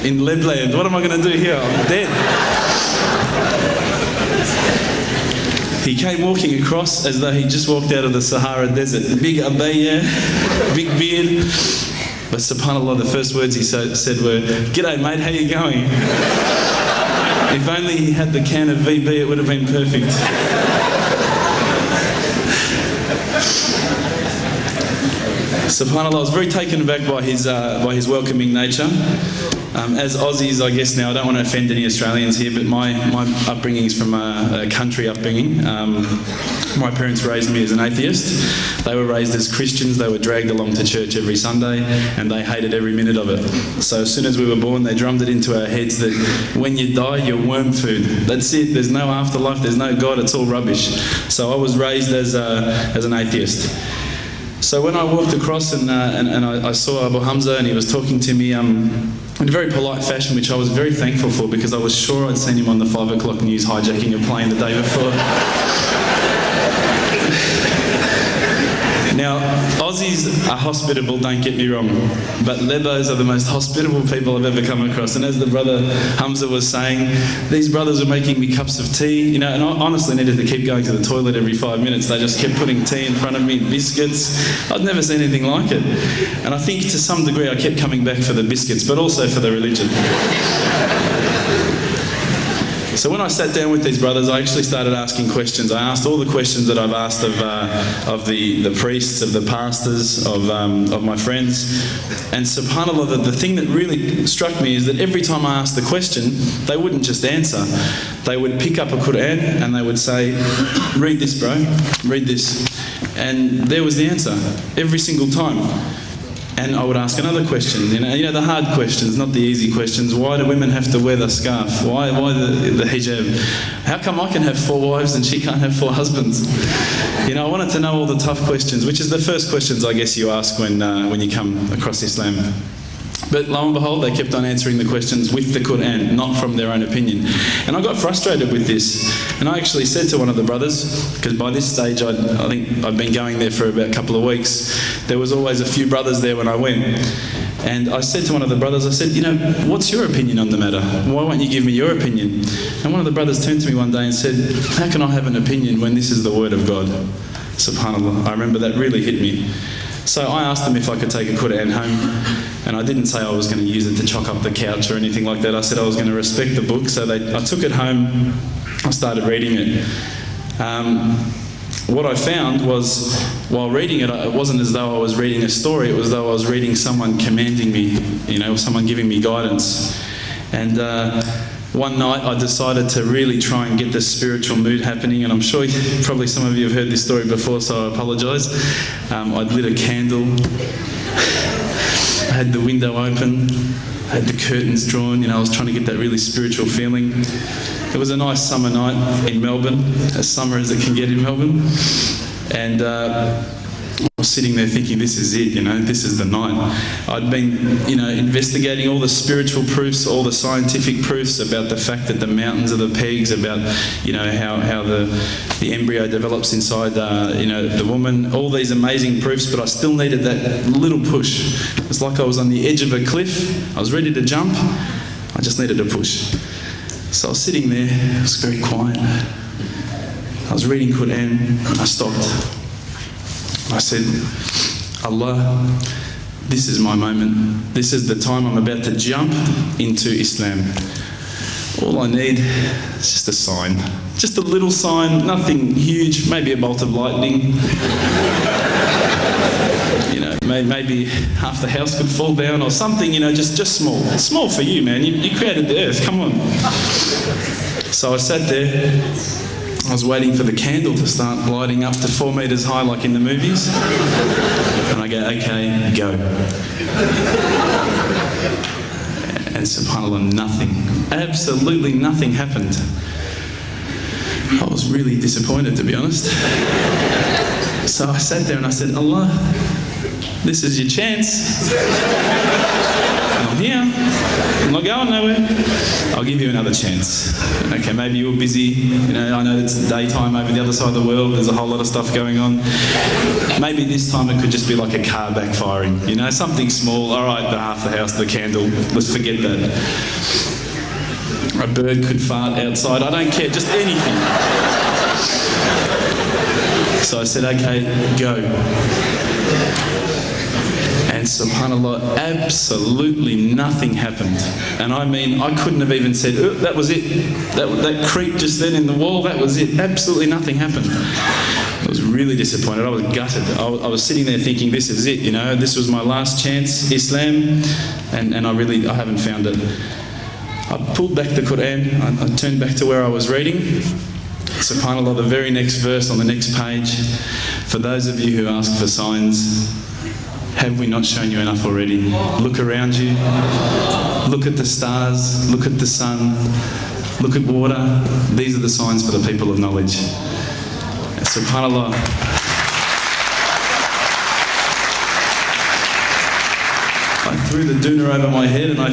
in Lebland. What am I going to do here? I'm dead. He came walking across as though he just walked out of the Sahara Desert. Big abaya, big beard. But subhanAllah, the first words he said were, "G'day mate, how you going?" If only he had the can of VB, it would have been perfect. SubhanAllah, I was very taken aback by his welcoming nature. As Aussies, I guess now, I don't want to offend any Australians here, but my upbringing is from a country upbringing. My parents raised me as an atheist. They were raised as Christians. They were dragged along to church every Sunday, and they hated every minute of it. So as soon as we were born, they drummed it into our heads that when you die, you're worm food. That's it. There's no afterlife. There's no God. It's all rubbish. So I was raised as an atheist. So when I walked across and I saw Abu Hamza and he was talking to me in a very polite fashion, which I was very thankful for because I was sure I'd seen him on the 5 o'clock news hijacking a plane the day before. Now, Aussies are hospitable, don't get me wrong, but Lebos are the most hospitable people I've ever come across. And as the brother Hamza was saying, these brothers were making me cups of tea, you know, and I honestly needed to keep going to the toilet every 5 minutes. They just kept putting tea in front of me, biscuits. I'd never seen anything like it. And I think to some degree I kept coming back for the biscuits, but also for the religion. So when I sat down with these brothers, I actually started asking questions. I asked all the questions that I've asked of the priests, of the pastors, of my friends. And subhanAllah, the thing that really struck me is that every time I asked the question, they wouldn't just answer. They would pick up a Quran and they would say, read this, bro, read this. And there was the answer, every single time. And I would ask another question, you know the hard questions, not the easy questions. Why do women have to wear the scarf? Why the hijab? How come I can have 4 wives and she can't have 4 husbands? You know, I wanted to know all the tough questions, which is the first questions I guess you ask when you come across Islam. But lo and behold, they kept on answering the questions with the Quran, not from their own opinion. And I got frustrated with this. And I actually said to one of the brothers, because by this stage I think I'd been going there for about a couple of weeks, there was always a few brothers there when I went. And I said to one of the brothers, I said, you know, what's your opinion on the matter? Why won't you give me your opinion? And one of the brothers turned to me one day and said, how can I have an opinion when this is the word of God? SubhanAllah, I remember that really hit me. So I asked them if I could take a Quran home, and I didn't say I was going to use it to chalk up the couch or anything like that. I said I was going to respect the book, so I took it home, I started reading it. What I found was, while reading it, it wasn't as though I was reading a story, it was as though I was reading someone commanding me, you know, someone giving me guidance. And one night I decided to really try and get the spiritual mood happening, and I'm sure probably some of you have heard this story before, so I apologise. I'd lit a candle, I had the window open, I had the curtains drawn, you know, I was trying to get that really spiritual feeling. It was a nice summer night in Melbourne, as summer as it can get in Melbourne, and I was sitting there thinking, this is it, you know, this is the night. I'd been, you know, investigating all the spiritual proofs, all the scientific proofs about the fact that the mountains are the pegs, about, you know, how the embryo develops inside, you know, the woman, all these amazing proofs, but I still needed that little push. It was like I was on the edge of a cliff, I was ready to jump, I just needed a push. So I was sitting there, it was very quiet. I was reading Quran, I stopped. I said, Allah, this is my moment. This is the time I'm about to jump into Islam. All I need is just a sign. Just a little sign, nothing huge, maybe a bolt of lightning. You know, maybe half the house could fall down or something, you know, just small. Small for you, man. You created the earth, come on. So I sat there. I was waiting for the candle to start lighting up to 4 metres high like in the movies. And I go, okay, go. And subhanAllah, nothing. Absolutely nothing happened. I was really disappointed, to be honest. So I sat there and I said, Allah, this is your chance. I'm here. I'm not going nowhere. I'll give you another chance. Okay, maybe you were busy. You know, I know it's daytime over the other side of the world. There's a whole lot of stuff going on. Maybe this time it could just be like a car backfiring. You know, something small. All right, the half the house, the candle. Let's forget that. A bird could fart outside. I don't care. Just anything. So I said, okay, go. And subhanAllah, absolutely nothing happened. And I mean, I couldn't have even said, oh, that was it. That creak just then in the wall, that was it. Absolutely nothing happened. I was really disappointed. I was gutted. I was sitting there thinking, this is it, you know, this was my last chance, Islam, and I haven't found it. I pulled back the Quran, I turned back to where I was reading. SubhanAllah, the very next verse on the next page, for those of you who ask for signs, have we not shown you enough already? Look around you, look at the stars, look at the sun, look at water. These are the signs for the people of knowledge. SubhanAllah. I threw the doona over my head and I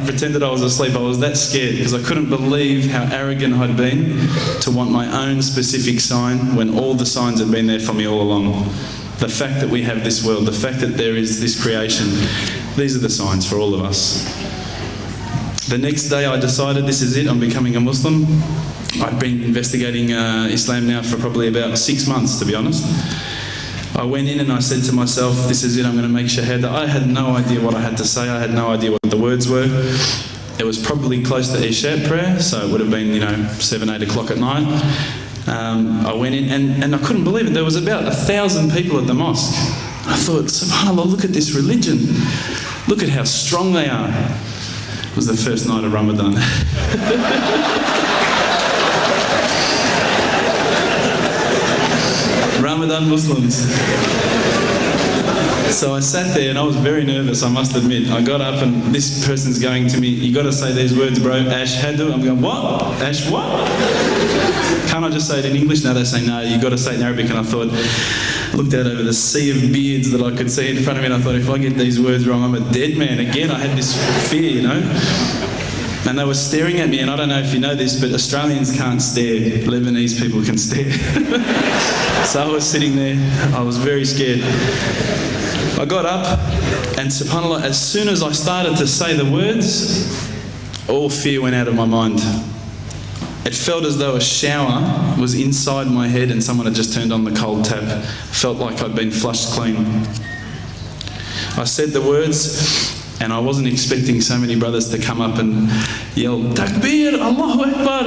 pretended I was asleep. I was that scared because I couldn't believe how arrogant I'd been to want my own specific sign when all the signs had been there for me all along. The fact that we have this world, the fact that there is this creation, these are the signs for all of us. The next day I decided this is it, I'm becoming a Muslim. I'd been investigating Islam now for probably about 6 months, to be honest. I went in and I said to myself, this is it, I'm going to make shahada. I had no idea what I had to say, I had no idea what the words were. It was probably close to Isha prayer, so it would have been, 7, 8 o'clock at night. I went in and I couldn't believe it. There was about 1,000 people at the mosque. I thought, subhanAllah, look at this religion. Look at how strong they are. It was the first night of Ramadan. Ramadan Muslims. So I sat there and I was very nervous, I must admit. I got up and this person's going to me, you got to say these words, bro, Ashhadu. I'm going, what? Ash what? Can't I just say it in English? No, they say, no, you got to say it in Arabic. And I thought, I looked out over the sea of beards that I could see in front of me and I thought, if I get these words wrong, I'm a dead man. Again, I had this fear, And they were staring at me, and I don't know if you know this, but Australians can't stare. Lebanese people can stare. So I was sitting there, I was very scared. I got up, and subhanAllah, as soon as I started to say the words, all fear went out of my mind. It felt as though a shower was inside my head and someone had just turned on the cold tap. Felt like I'd been flushed clean. I said the words, and I wasn't expecting so many brothers to come up and yell, Takbir, Allahu Akbar,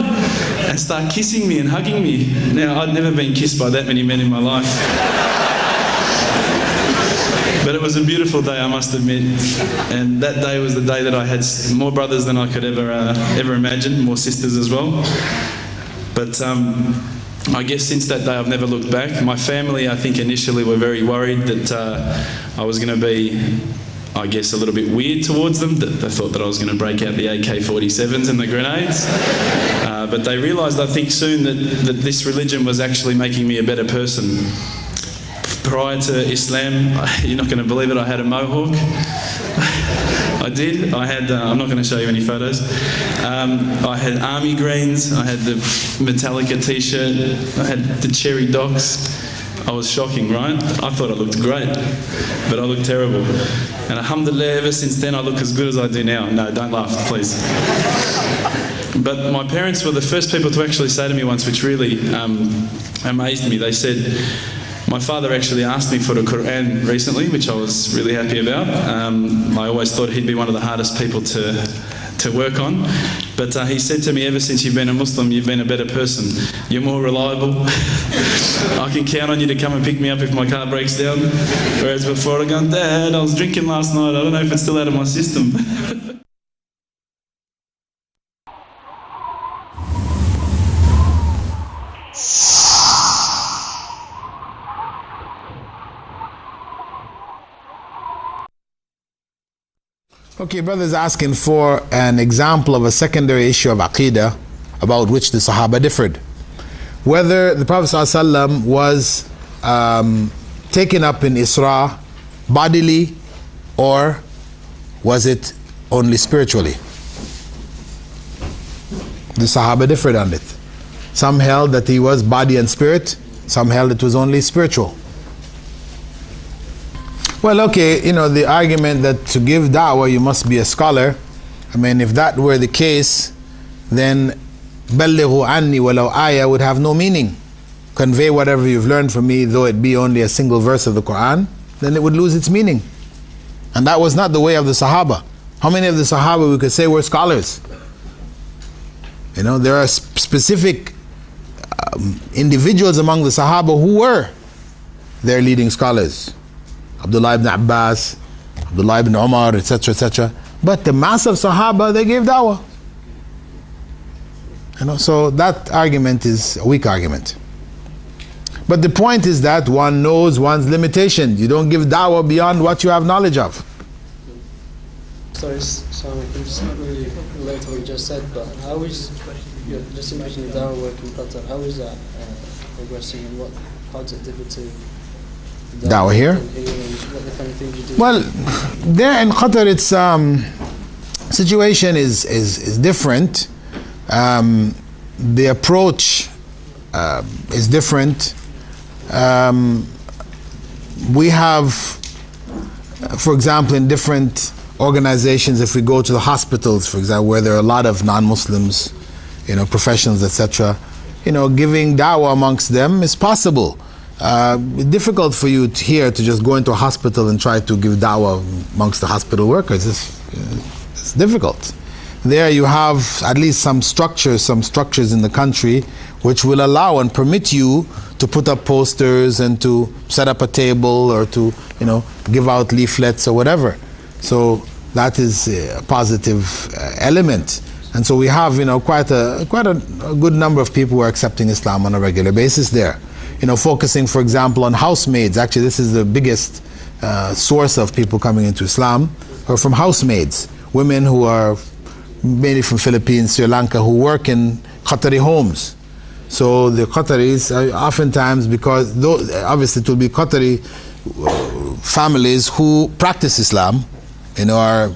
and start kissing me and hugging me. Now, I'd never been kissed by that many men in my life. But it was a beautiful day, I must admit. And that day was the day that I had more brothers than I could ever imagine, more sisters as well. But I guess since that day I've never looked back. My family, I think initially were very worried that I was going to be, I guess, a little bit weird towards them. They thought that I was going to break out the AK-47s and the grenades. But they realised, I think, soon that this religion was actually making me a better person. Prior to Islam, you're not going to believe it, I had a mohawk. I did. I had, I'm not going to show you any photos. I had army greens, I had the Metallica t-shirt, I had the cherry docks. I was shocking, right? I thought I looked great, but I looked terrible. And alhamdulillah, ever since then I look as good as I do now. No, don't laugh, please. But my parents were the first people to actually say to me once, which really amazed me. They said, my father actually asked me for the Quran recently, which I was really happy about. I always thought he'd be one of the hardest people to work on. But he said to me, ever since you've been a Muslim, you've been a better person. You're more reliable. I can count on you to come and pick me up if my car breaks down. Whereas before I go, Dad, I was drinking last night. I don't know if it's still out of my system. Okay, brother's asking for an example of a secondary issue of Aqidah about which the Sahaba differed. Whether the Prophet ﷺ was taken up in Isra bodily or was it only spiritually. The Sahaba differed on it. Some held that he was body and spirit, some held it was only spiritual. Well, okay, the argument that to give da'wah you must be a scholar, I mean, if that were the case, then بَلِّغُوا عَنِّي وَلَوْ آيَةً would have no meaning. Convey whatever you've learned from me, though it be only a single verse of the Quran, then it would lose its meaning. And that was not the way of the Sahaba. How many of the Sahaba we could say were scholars? There are specific individuals among the Sahaba who were their leading scholars. Abdullah ibn Abbas, Abdullah ibn Umar, etc., etc. But the mass of Sahaba, they gave da'wah. So that argument is a weak argument. But the point is that one knows one's limitations. You don't give da'wah beyond what you have knowledge of. Sorry, it's not really related to what you just said, but how is just imagining da'wah work in Qatar? How is that progressing, and how does it differ to da'wah here? Well, there in Qatar, its situation is different. The approach is different. We have, for example, in different organizations, if we go to the hospitals, for example, where there are a lot of non-Muslims, professionals, etc., giving dawah amongst them is possible. Difficult for you here to just go into a hospital and try to give dawah amongst the hospital workers. It's difficult. There you have at least some structures in the country which will allow and permit you to put up posters and to set up a table or to give out leaflets or whatever. So that is a positive element. And so we have quite a good number of people who are accepting Islam on a regular basis there. Focusing, for example, on housemaids. Actually, this is the biggest source of people coming into Islam, or from housemaids, women who are mainly from Philippines, Sri Lanka, who work in Qatari homes. So the Qataris oftentimes, because obviously it will be Qatari families who practice Islam, are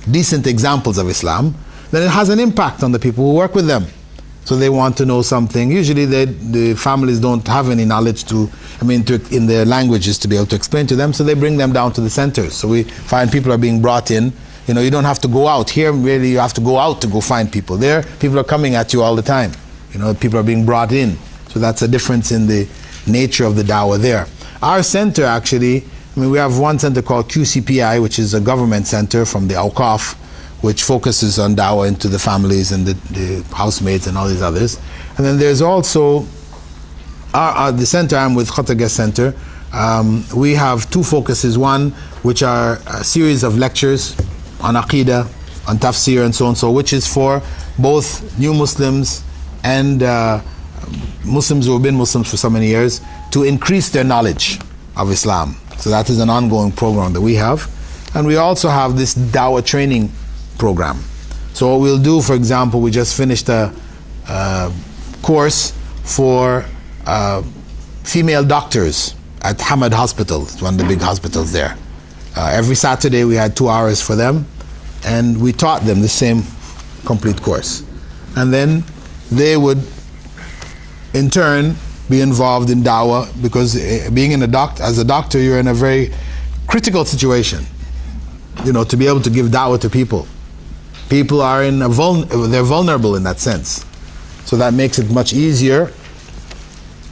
decent examples of Islam, then it has an impact on the people who work with them. So they want to know something. Usually the families don't have any knowledge in their languages to be able to explain to them, so they bring them down to the centers. So we find people are being brought in. You don't have to go out. Here, really, you have to go out to go find people. There, people are coming at you all the time. People are being brought in. So that's a difference in the nature of the dawah there. Our center, actually, we have one center called QCPI, which is a government center from the Awqaf, which focuses on dawah into the families and the housemaids and all these others. And then there's also the center I'm with, Qatar Guest Center. We have two focuses. One, which are a series of lectures on Aqidah, on Tafsir and so on, so which is for both new Muslims and Muslims who have been Muslims for so many years to increase their knowledge of Islam. So that is an ongoing program that we have. And we also have this dawah training program. So what we'll do, for example, we just finished a course for female doctors at Hamad Hospital, one of the big hospitals there. Every Saturday we had 2 hours for them, and we taught them the same complete course. And then they would, in turn, be involved in dawah, because being as a doctor, you're in a very critical situation, to be able to give dawah to people. People are they're vulnerable in that sense. So that makes it much easier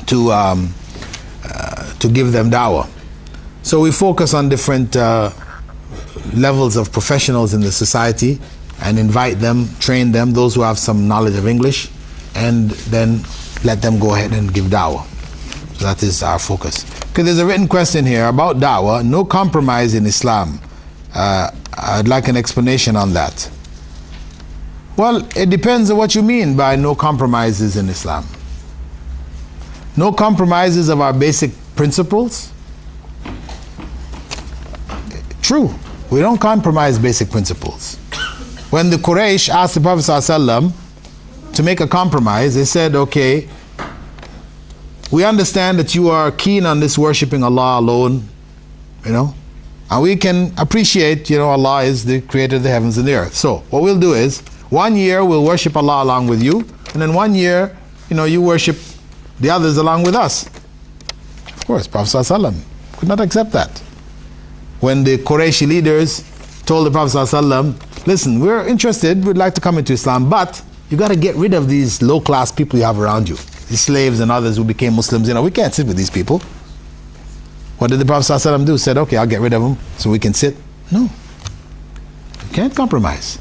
to give them dawah. So we focus on different levels of professionals in the society and invite them, train them, those who have some knowledge of English, and then let them go ahead and give dawah. So that is our focus. Okay, there's a written question here about dawah, no compromise in Islam. I'd like an explanation on that. Well, it depends on what you mean by no compromises in Islam. No compromises of our basic principles? True, we don't compromise basic principles. When the Quraysh asked the Prophet ﷺ to make a compromise, they said, okay, we understand that you are keen on this worshipping Allah alone, and we can appreciate, Allah is the creator of the heavens and the earth. So what we'll do is, 1 year we'll worship Allah along with you, and then 1 year, you worship the others along with us. Of course, Prophet ﷺ could not accept that. When the Qurayshi leaders told the Prophet ﷺ, listen, we're interested, we'd like to come into Islam, but you got to get rid of these low-class people you have around you, these slaves and others who became Muslims. We can't sit with these people. What did the Prophet ﷺ do? Said, okay, I'll get rid of them so we can sit. No, you can't compromise.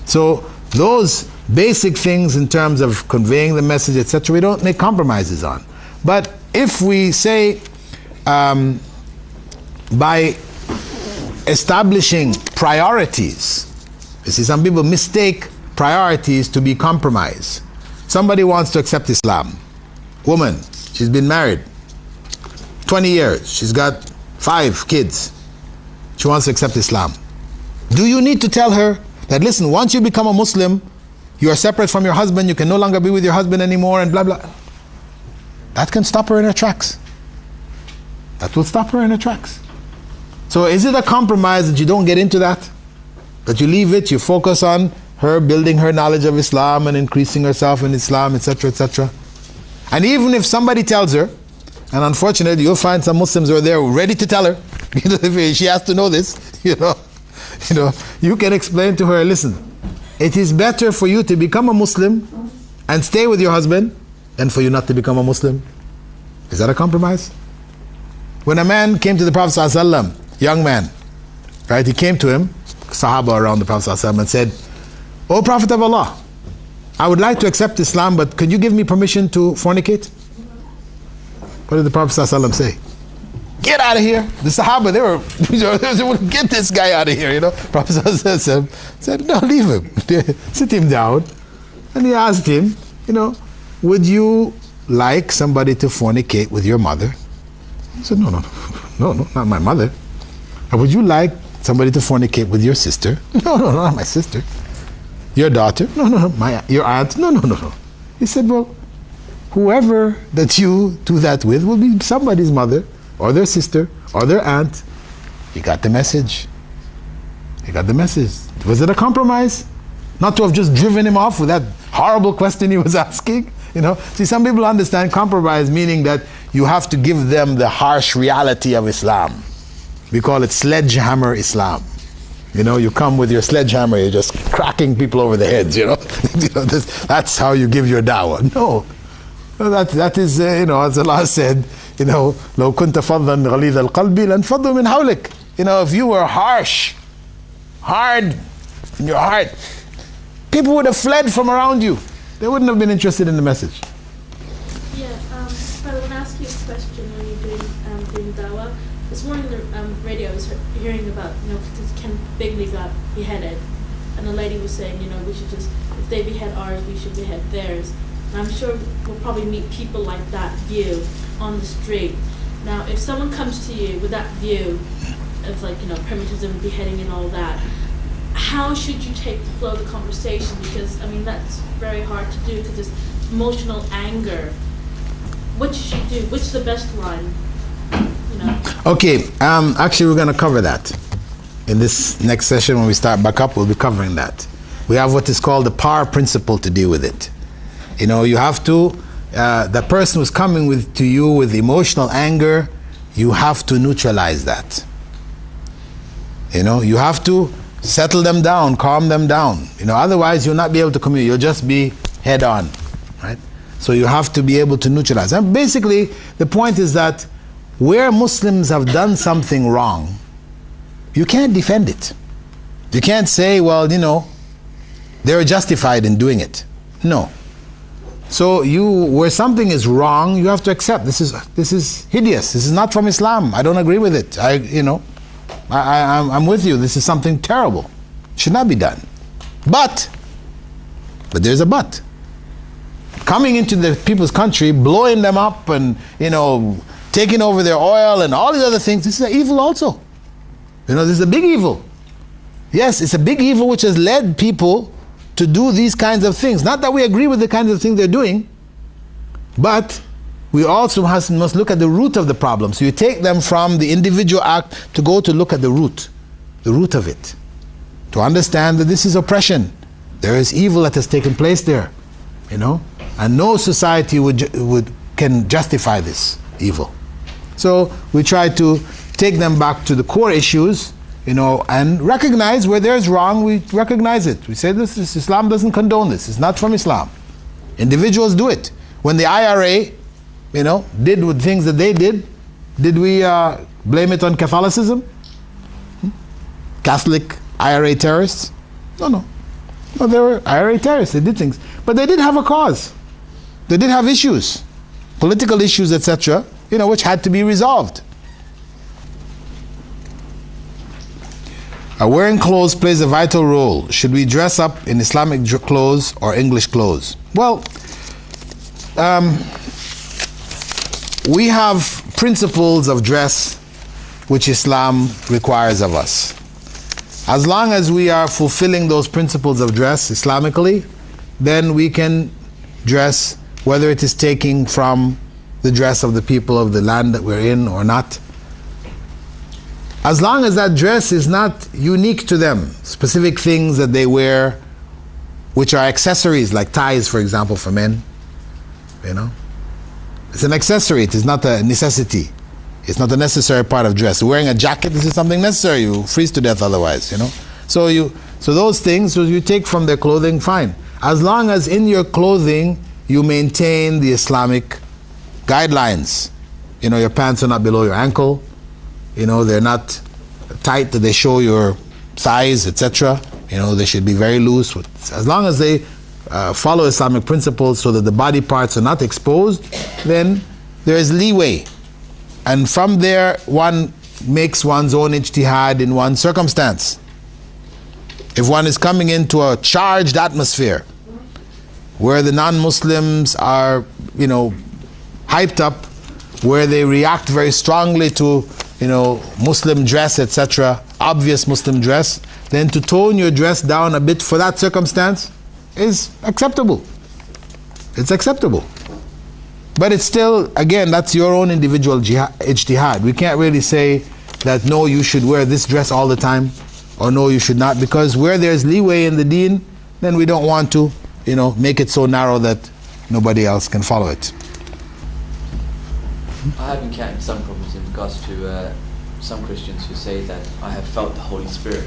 So those basic things in terms of conveying the message, etc., we don't make compromises on. But if we say, by establishing priorities, you see, some people mistake priorities to be compromise. Somebody wants to accept Islam. Woman, she's been married 20 years, she's got 5 kids. She wants to accept Islam. Do you need to tell her that, listen, once you become a Muslim, you are separate from your husband, you can no longer be with your husband anymore, and blah, blah? That can stop her in her tracks. That will stop her in her tracks. So is it a compromise that you don't get into that? That you leave it, you focus on her building her knowledge of Islam and increasing herself in Islam, etc., etc.? And even if somebody tells her And unfortunately, you'll find some Muslims who are there ready to tell her. If she has to know this, you can explain to her, listen, it is better for you to become a Muslim and stay with your husband than for you not to become a Muslim. Is that a compromise? When a man came to the Prophet ﷺ, young man, right, he came to him, Sahaba around the Prophet ﷺ, and said, "O Prophet of Allah, I would like to accept Islam, but could you give me permission to fornicate?" What did the Prophet ﷺ say? "Get out of here." The Sahaba, they were, get this guy out of here, Prophet ﷺ said, "No, leave him." Sit him down. And he asked him, "Would you like somebody to fornicate with your mother?" He said, no, not my mother. "Would you like somebody to fornicate with your sister?" No, not my sister. "Your daughter?" No, your aunt? No. He said, "Well, whoever that you do that with will be somebody's mother, or their sister, or their aunt." He got the message. Was it a compromise? Not to have just driven him off with that horrible question he was asking? See, some people understand compromise meaning that you have to give them the harsh reality of Islam. We call it sledgehammer Islam. You come with your sledgehammer, you're just cracking people over the heads, that's how you give your dawah. No, that is, as Allah said, لو كنت فظا غليظ القلب لانفضوا من حولك. If you were hard in your heart, people would have fled from around you. They wouldn't have been interested in the message. Yeah, I want to ask you a question when you're doing dawah. This morning on the radio I was hearing about, Ken Bigley got beheaded, and the lady was saying, we should just, if they behead ours, we should behead theirs. And I'm sure we'll probably meet people like that view on the street. Now, if someone comes to you with that view of primitivism, beheading and all that, how should you take the flow of the conversation? Because, that's very hard to do because it's emotional anger. What should you do? Which is the best line? Okay, actually we're going to cover that. In this next session when we start back up, we'll be covering that. We have what is called the power principle to deal with it. You have to, the person who's coming to you with emotional anger, you have to neutralize that. You have to settle them down, calm them down. Otherwise you'll not be able to communicate. You'll just be head on, right? So you have to be able to neutralize. And basically, the point is that where Muslims have done something wrong, you can't defend it. You can't say, well, they're justified in doing it. No. So where something is wrong, you have to accept this is hideous. This is not from Islam. I don't agree with it. I'm with you. This is something terrible. Should not be done. But there's a but. Coming into the people's country, blowing them up and, taking over their oil and all these other things, this is an evil also. This is a big evil. Yes, it's a big evil which has led people to do these kinds of things. Not that we agree with the kinds of things they're doing, but we also must look at the root of the problem. So you take them from the individual act to go to look at the root of it, to understand that this is oppression. There is evil that has taken place there, and no society can justify this evil. So we try to take them back to the core issues, and recognize where there's wrong. We recognize it. We say this Islam doesn't condone this. It's not from Islam. Individuals do it. When the IRA, did with things that they did we blame it on Catholicism? Catholic IRA terrorists? No, they were IRA terrorists. They did things, but they did have a cause. They did have issues, political issues, etc., which had to be resolved. Wearing clothes plays a vital role. Should we dress up in Islamic clothes or English clothes? Well, we have principles of dress which Islam requires of us. As long as we are fulfilling those principles of dress Islamically, then we can dress, whether it is taking from the dress of the people of the land that we're in or not. As long as that dress is not unique to them, specific things that they wear, which are accessories, like ties, for example, for men, It's an accessory. It is not a necessity. It's not a necessary part of dress. Wearing a jacket, this is something necessary. You freeze to death otherwise, you know. So those things you take from their clothing, fine. As long as in your clothing you maintain the Islamic guidelines. You know, your pants are not below your ankle. You know, they're not tight that they show your thighs, etc. You know, they should be very loose. As long as they follow Islamic principles so that the body parts are not exposed, then there is leeway. And from there, one makes one's own ijtihad in one circumstance. If one is coming into a charged atmosphere where the non-Muslims are, you know, hyped up, where they react very strongly to, you know, Muslim dress, etc., obvious Muslim dress, then to tone your dress down a bit for that circumstance is acceptable. It's acceptable. But it's still, again, that's your own individual ijtihad. We can't really say that, no, you should wear this dress all the time, or no, you should not, because where there's leeway in the deen, then we don't want to, you know, make it so narrow that nobody else can follow it. I have encountered some problems in regards to some Christians who say that I have felt the Holy Spirit.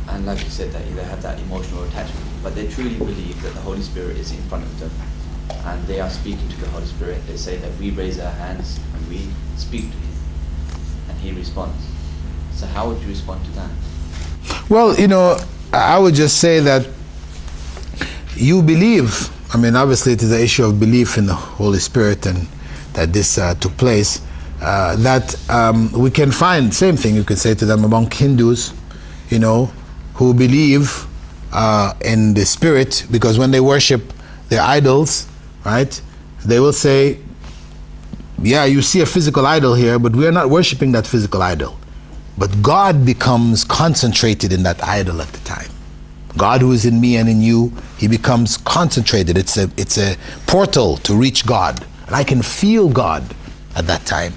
And like you said, that they have that emotional attachment, but they truly believe that the Holy Spirit is in front of them and they are speaking to the Holy Spirit. They say that we raise our hands and we speak to Him and He responds. So how would you respond to that? Well, you know, I would just say that you believe, I mean, obviously it is an issue of belief in the Holy Spirit and that this took place, that we can find, same thing you could say to them among Hindus, you know, who believe in the Spirit, because when they worship their idols, right, they will say, yeah, you see a physical idol here, but we are not worshiping that physical idol. But God becomes concentrated in that idol at the time. God who is in me and in you, He becomes concentrated. It's a portal to reach God. And I can feel God at that time.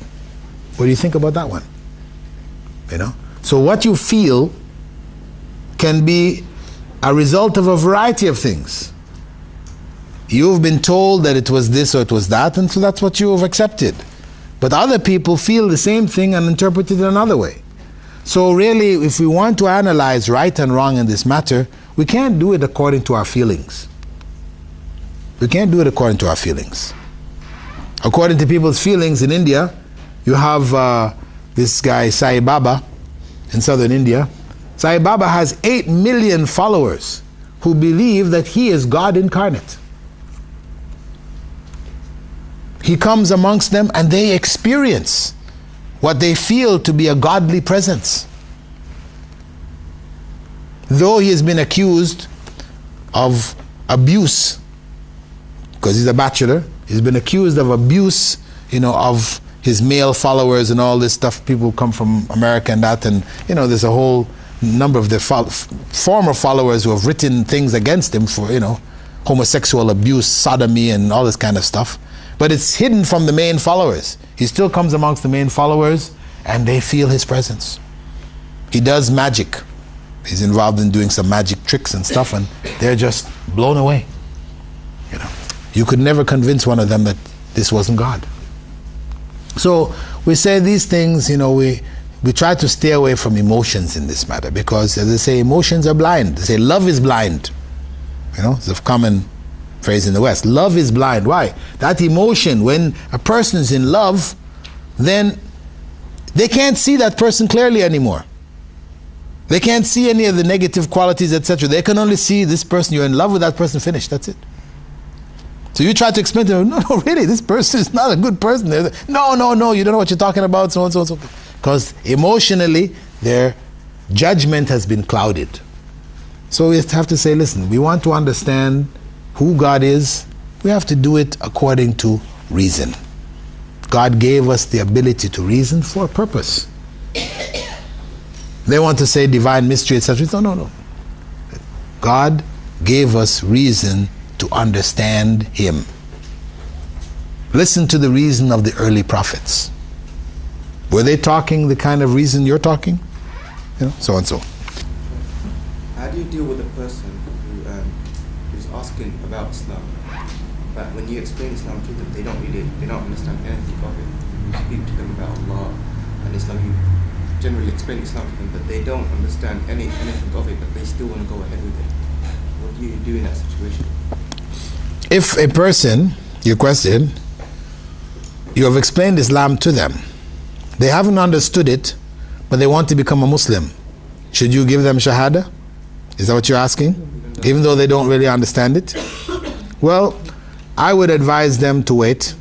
What do you think about that one? You know? So what you feel can be a result of a variety of things. You've been told that it was this or it was that, and so that's what you have accepted. But other people feel the same thing and interpret it another way. So really, if we want to analyze right and wrong in this matter, we can't do it according to our feelings. We can't do it according to our feelings. According to people's feelings in India, you have this guy Sai Baba in southern India. Sai Baba has 8 million followers who believe that he is God incarnate. He comes amongst them and they experience what they feel to be a godly presence. Though he has been accused of abuse, because he's a bachelor, he's been accused of abuse, you know, of his male followers and all this stuff. People come from America and that, and you know, there's a whole number of the former followers who have written things against him for, you know, homosexual abuse, sodomy, and all this kind of stuff. But it's hidden from the main followers. He still comes amongst the main followers and they feel his presence. He does magic. He's involved in doing some magic tricks and stuff, and they're just blown away. You know, you could never convince one of them that this wasn't God. So we say these things, you know, we try to stay away from emotions in this matter, because as they say, emotions are blind. They say love is blind. You know, it's a common phrase in the West. Love is blind. Why? That emotion, when a person is in love, then they can't see that person clearly anymore. They can't see any of the negative qualities, etc. They can only see this person. You're in love with that person, finished. That's it. So you try to explain to them, no, really, this person is not a good person. No, you don't know what you're talking about, so on, so on, so on. Because emotionally, their judgment has been clouded. So we have to say, listen, we want to understand who God is. We have to do it according to reason. God gave us the ability to reason for a purpose. They want to say divine mystery, etc. No. God gave us reason to understand Him. Listen to the reason of the early prophets. Were they talking the kind of reason you're talking? You know, so and so. How do you deal with a person who is asking about Islam, but when you explain Islam to them, they don't understand anything of it. You speak to them about Allah and Islam, you generally explain Islam to them, but they don't understand anything of it, but they still want to go ahead with it. What do you do in that situation? If a person, your question, you have explained Islam to them, they haven't understood it, but they want to become a Muslim, should you give them Shahada? Is that what you're asking? Even though they don't really understand it? Well, I would advise them to wait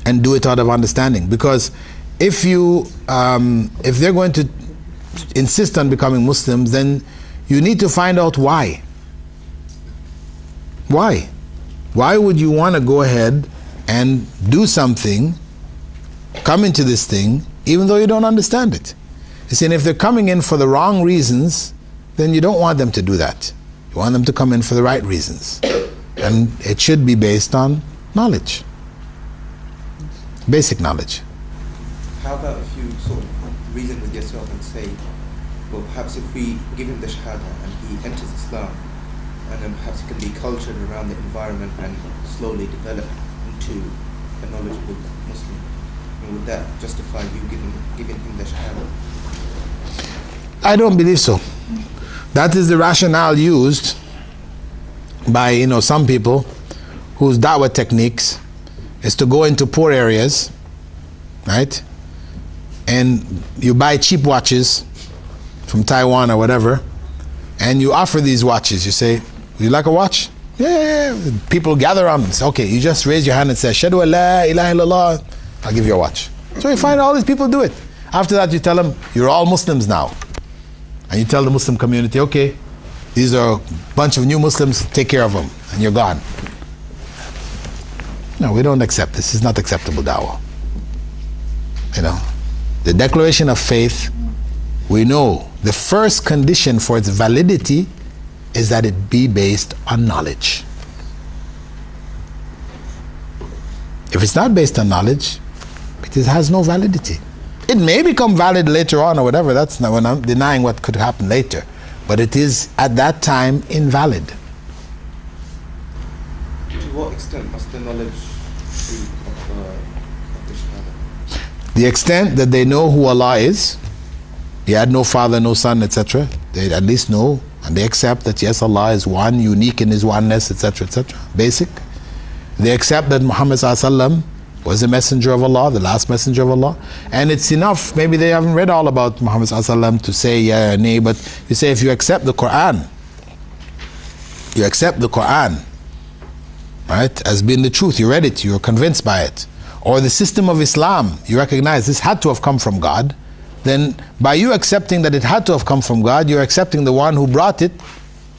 and do it out of understanding, because if they're going to insist on becoming Muslims, then you need to find out why. Why? Why would you want to go ahead and do something, come into this thing, even though you don't understand it? You see, and if they're coming in for the wrong reasons, then you don't want them to do that. You want them to come in for the right reasons. And it should be based on knowledge. Basic knowledge. How about if you sort of reason with yourself and say, well, perhaps if we give him the Shahada and he enters Islam, and then perhaps he can be cultured around the environment and slowly develop into a knowledgeable Muslim, and would that justify you giving him the Shahada? I don't believe so. That is the rationale used by some people whose da'wah techniques is to go into poor areas, right? And you buy cheap watches from Taiwan or whatever, and you offer these watches. You say, would you like a watch? Yeah. People gather around and say, okay, you just raise your hand and say, Ashhadu an la ilaha illallah, I'll give you a watch. So you find all these people do it. After that, you tell them, you're all Muslims now. And you tell the Muslim community, okay, these are a bunch of new Muslims, take care of them, and you're gone. No, we don't accept this. This is not acceptable da'wah. The declaration of faith, we know the first condition for its validity is that it be based on knowledge. If it's not based on knowledge, it has no validity. It may become valid later on or whatever, that's not when I'm denying what could happen later, but it is at that time invalid. To what extent must the knowledge be of the Shahada? The extent that they know who Allah is, He had no father, no son, etc. They at least know and they accept that yes, Allah is one, unique in His oneness, etc., etc. Basic. They accept that Muhammad ﷺ was the messenger of Allah, the last messenger of Allah, and it's enough. Maybe they haven't read all about Muhammad ﷺ to say yeah or nay, but you say if you accept the Quran, right, as being the truth, you read it, you're convinced by it, or the system of Islam, you recognize this had to have come from God, then by you accepting that it had to have come from God, you're accepting the one who brought it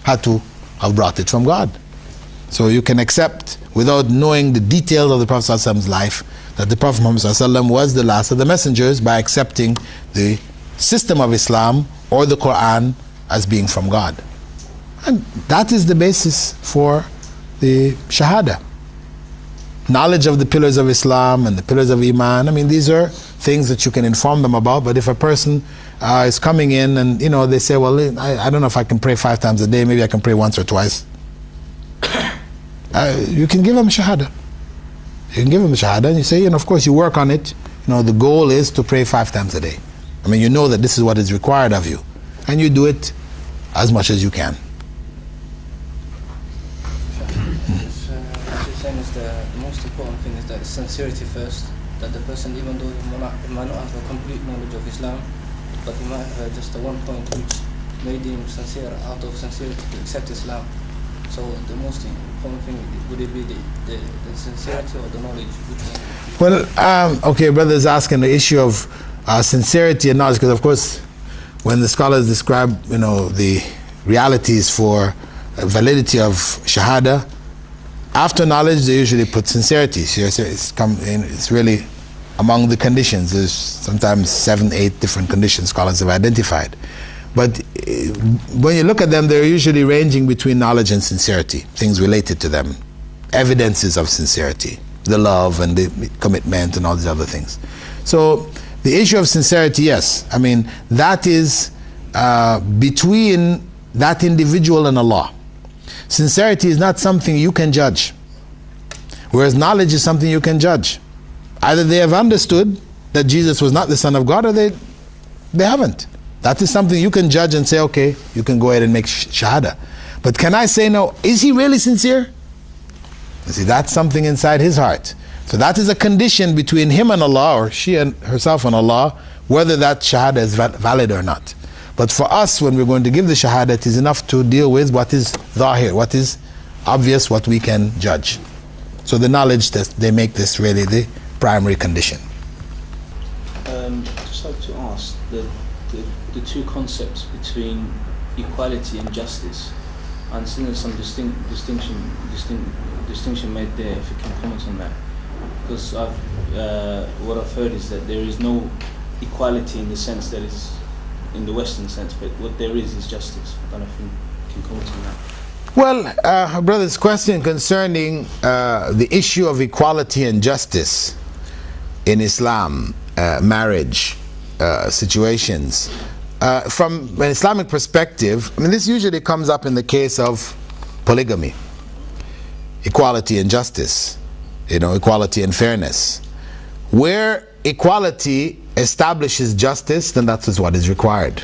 had to have brought it from God. So you can accept, without knowing the details of the Prophet ﷺ's life, that the Prophet Muhammad ﷺ was the last of the messengers by accepting the system of Islam or the Quran as being from God. And that is the basis for the Shahada. Knowledge of the pillars of Islam and the pillars of Iman, I mean, these are things that you can inform them about. But if a person is coming in and they say, well, I don't know if I can pray 5 times a day, maybe I can pray once or twice, you can give them Shahada. You can give them a Shahada and you say, of course you work on it. The goal is to pray 5 times a day. I mean, you know that this is what is required of you, and you do it as much as you can. The most important thing is that sincerity first, that the person, even though he might not have a complete knowledge of Islam, but he might have just the one point which made him sincere, out of sincerity to accept Islam. So the most important thing, would it be the sincerity or the knowledge? Which one? Well, okay, brother is asking the issue of sincerity and knowledge, because of course when the scholars describe the realities for validity of Shahada, after knowledge, they usually put sincerity. So it's really among the conditions. There's sometimes 7, 8 different conditions scholars have identified. But when you look at them, they're usually ranging between knowledge and sincerity, things related to them, evidences of sincerity, the love and the commitment and all these other things. So the issue of sincerity, yes, I mean, that is between that individual and Allah. Sincerity is not something you can judge, whereas knowledge is something you can judge. Either they have understood that Jesus was not the Son of God, or they haven't. That is something you can judge and say, okay, you can go ahead and make shahada. But can I say, no, is he really sincere? You see, that's something inside his heart. So that is a condition between him and Allah, or she and herself and Allah, whether that shahada is valid or not. But for us, when we're going to give the shahada, it is enough to deal with what is zahir, what is obvious, what we can judge. So the knowledge that they make this really the primary condition. Just like to ask, the two concepts between equality and justice. I understand there's some distinction made there. If you can comment on that, because what I've heard is that there is no equality in the sense that is in the Western sense, but what there is justice. I don't know if you can comment on that. Well, brother's question concerning the issue of equality and justice in Islam, marriage situations. From an Islamic perspective, I mean, this usually comes up in the case of polygamy, equality and justice, equality and fairness. Where equality establishes justice, then that is what is required.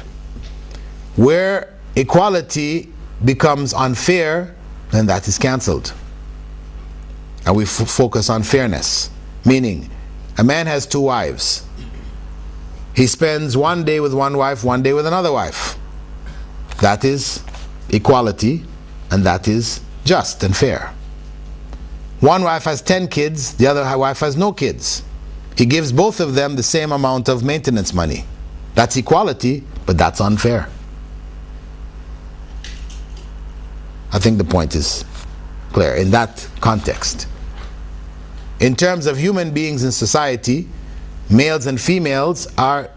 Where equality becomes unfair, then that is cancelled. And we focus on fairness, meaning a man has two wives. He spends one day with one wife, one day with another wife. That is equality, and that is just and fair. One wife has 10 kids, the other wife has no kids. He gives both of them the same amount of maintenance money. That's equality, but that's unfair. I think the point is clear in that context. In terms of human beings in society, males and females are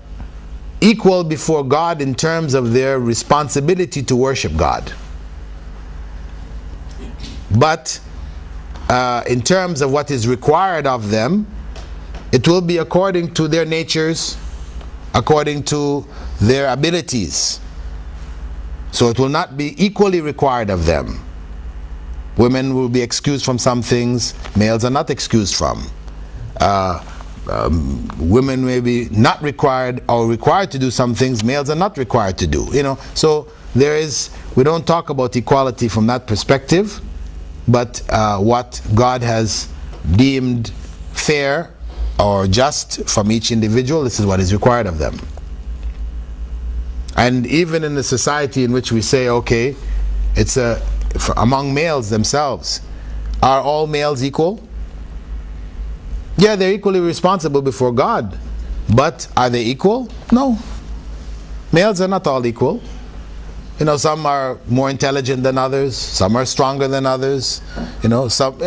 equal before God in terms of their responsibility to worship God. But in terms of what is required of them, it will be according to their natures, according to their abilities. So it will not be equally required of them. Women will be excused from some things, males are not excused from. Women may be not required or required to do some things, males are not required to do. So we don't talk about equality from that perspective, but what God has deemed fair or just from each individual, this is what is required of them. And even in the society in which we say, okay, it's among males themselves, are all males equal? Yeah, they're equally responsible before God, but are they equal? No. Males are not all equal. Some are more intelligent than others, some are stronger than others, some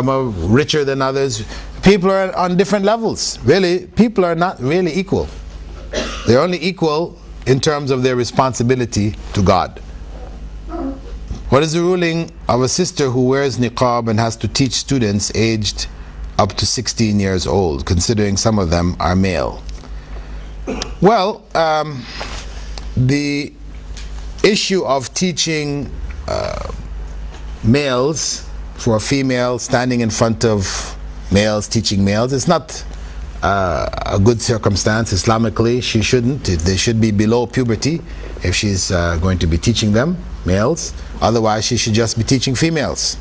are richer than others. People are on different levels. Really, people are not really equal. They're only equal in terms of their responsibility to God. What is the ruling of a sister who wears niqab and has to teach students aged up to 16 years old, considering some of them are male? Well, the issue of teaching males for a female standing in front of males, teaching males, is not a good circumstance Islamically. She shouldn't. They should be below puberty if she's going to be teaching them, males. Otherwise she should just be teaching females.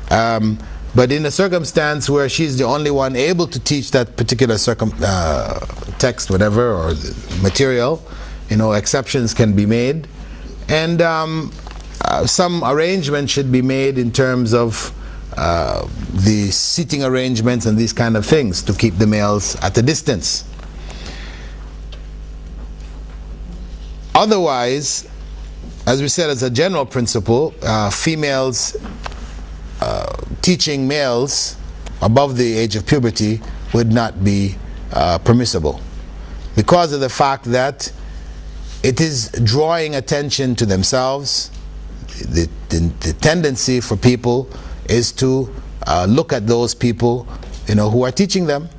But in a circumstance where she's the only one able to teach that particular text, whatever, or material, exceptions can be made, and some arrangement should be made in terms of the seating arrangements and these kind of things to keep the males at a distance. Otherwise, as we said, as a general principle, females teaching males above the age of puberty would not be permissible, because of the fact that it is drawing attention to themselves. The tendency for people is to look at those people who are teaching them,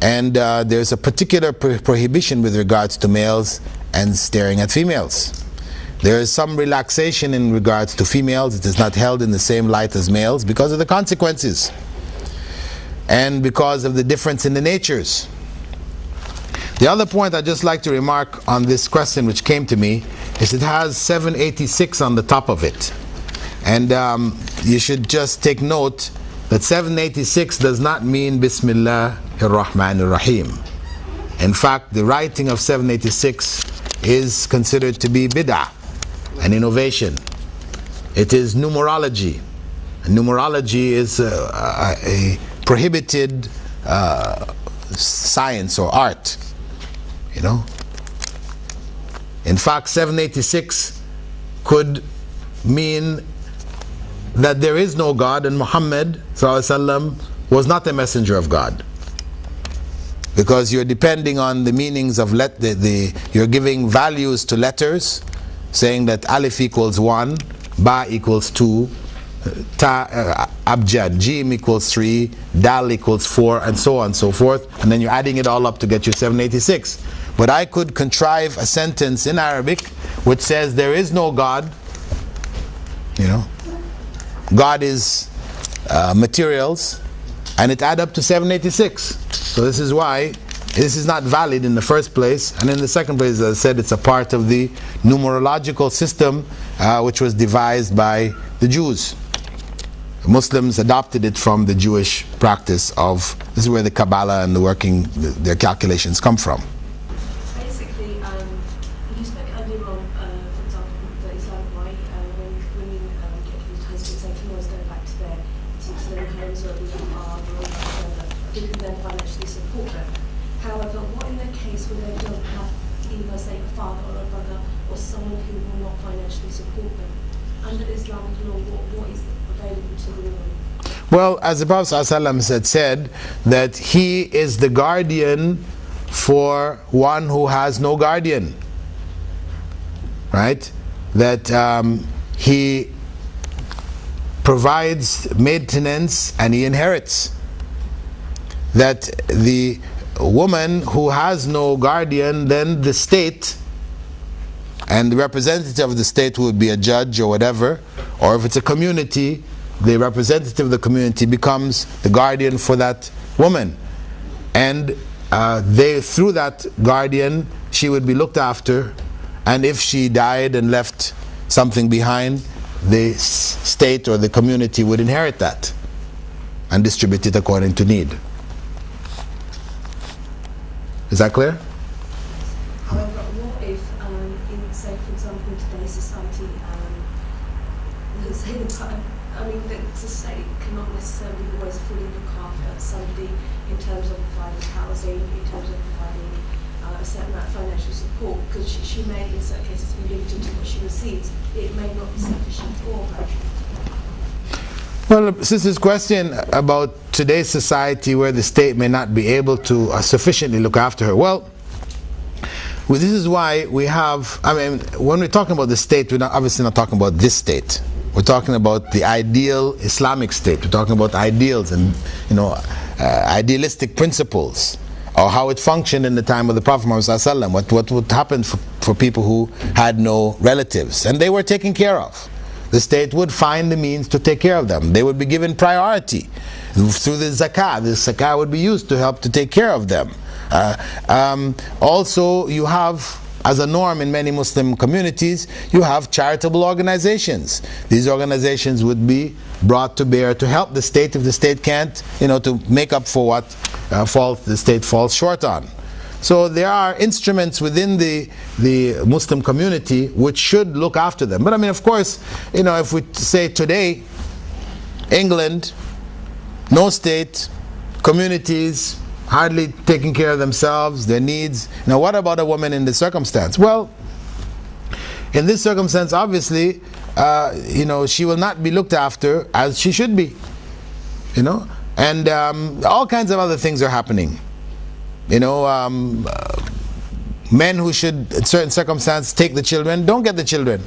and there's a particular prohibition with regards to males and staring at females. There is some relaxation in regards to females. It is not held in the same light as males because of the consequences and because of the difference in the natures. The other point I'd just like to remark on this question which came to me is it has 786 on the top of it. And you should just take note that 786 does not mean Bismillah ar-Rahman ar-Rahim. In fact, the writing of 786 is considered to be bid'ah, an innovation. It is numerology. And numerology is a prohibited science or art. You know. In fact, 786 could mean that there is no God and Muhammad ﷺ was not a messenger of God. Because you're depending on the meanings of you're giving values to letters, saying that alif equals 1, ba equals 2, ta abjad, jim equals 3, dal equals 4, and so on and so forth, and then you're adding it all up to get you 786. But I could contrive a sentence in Arabic which says there is no God, you know, God is materials, and it add up to 786. So this is why this is not valid in the first place, and in the second place, as I said, it's a part of the numerological system which was devised by the Jews. Muslims adopted it from the Jewish practice of, this is where the Kabbalah and their calculations come from. Basically, you spoke earlier on, for example, the Islamic way, when women get accused of husbands, they can always go back to their homes or the father or whatever, who can then financially support them. However, what in their case where they don't have either, say, a father or a brother or someone who will not financially support them? Under Islamic law, what is available to the woman? Well, as the Prophet ﷺ had said, that he is the guardian for one who has no guardian. Right? That he provides maintenance and he inherits. That the woman who has no guardian, then the state and the representative of the state would be a judge or whatever, or if it's a community, the representative of the community becomes the guardian for that woman, and through that guardian she would be looked after, and if she died and left something behind, the state or the community would inherit that and distribute it according to need. Is that clear? However, what if, in, say, for example, in today's society, let's say the state cannot necessarily always fully look after somebody in terms of providing housing, in terms of providing a certain amount of financial support, because she may, in certain cases, be limited to what she receives. It may not be sufficient for her. Well, Sister's question about today's society where the state may not be able to sufficiently look after her. Well, this is why we have, when we're talking about the state, we're obviously not talking about this state. We're talking about the ideal Islamic state. We're talking about ideals and, idealistic principles, or how it functioned in the time of the Prophet Muhammad ﷺ, what would happen for people who had no relatives, and they were taken care of. The state would find the means to take care of them. They would be given priority through the zakah. The zakah would be used to help to take care of them. Also, you have, as a norm in many Muslim communities, you have charitable organizations. These organizations would be brought to bear to help the state if the state can't, to make up for what the state falls short on. So there are instruments within the Muslim community which should look after them. But of course, if we say today, England, no state, communities hardly taking care of themselves, their needs. Now what about a woman in this circumstance? Well, in this circumstance, obviously, she will not be looked after as she should be. And all kinds of other things are happening. Men who should, in certain circumstances, take the children, don't get the children.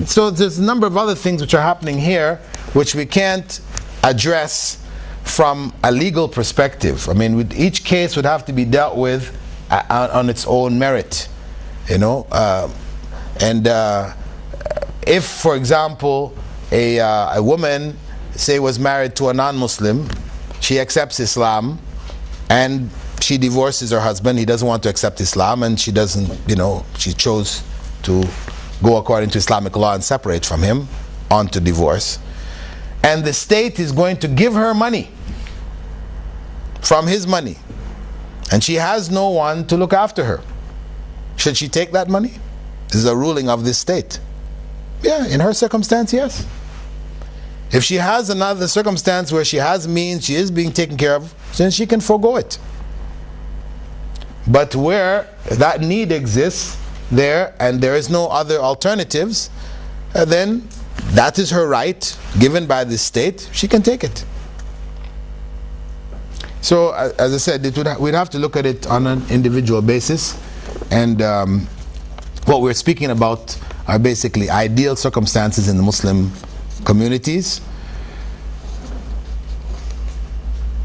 So there's a number of other things which are happening here, which we can't address from a legal perspective. Each case would have to be dealt with on its own merit. And if, for example, a woman, say, was married to a non-Muslim, she accepts Islam, and she divorces her husband, he doesn't want to accept Islam, and she doesn't, she chose to go according to Islamic law and separate from him, on to divorce. And the state is going to give her money from his money, and she has no one to look after her. Should she take that money? This is a ruling of this state. Yeah, in her circumstance, yes. If she has another circumstance where she has means, she is being taken care of, then she can forego it. But where that need exists there, and there is no other alternatives, then that is her right, given by the state. She can take it. So, as I said, we'd have to look at it on an individual basis. And what we're speaking about are basically ideal circumstances in the Muslim communities.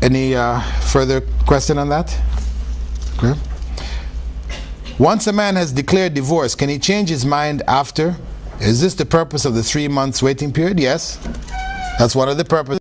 Any further question on that? Okay. Once a man has declared divorce, can he change his mind after? Is this the purpose of the 3 months waiting period? Yes. That's one of the purposes.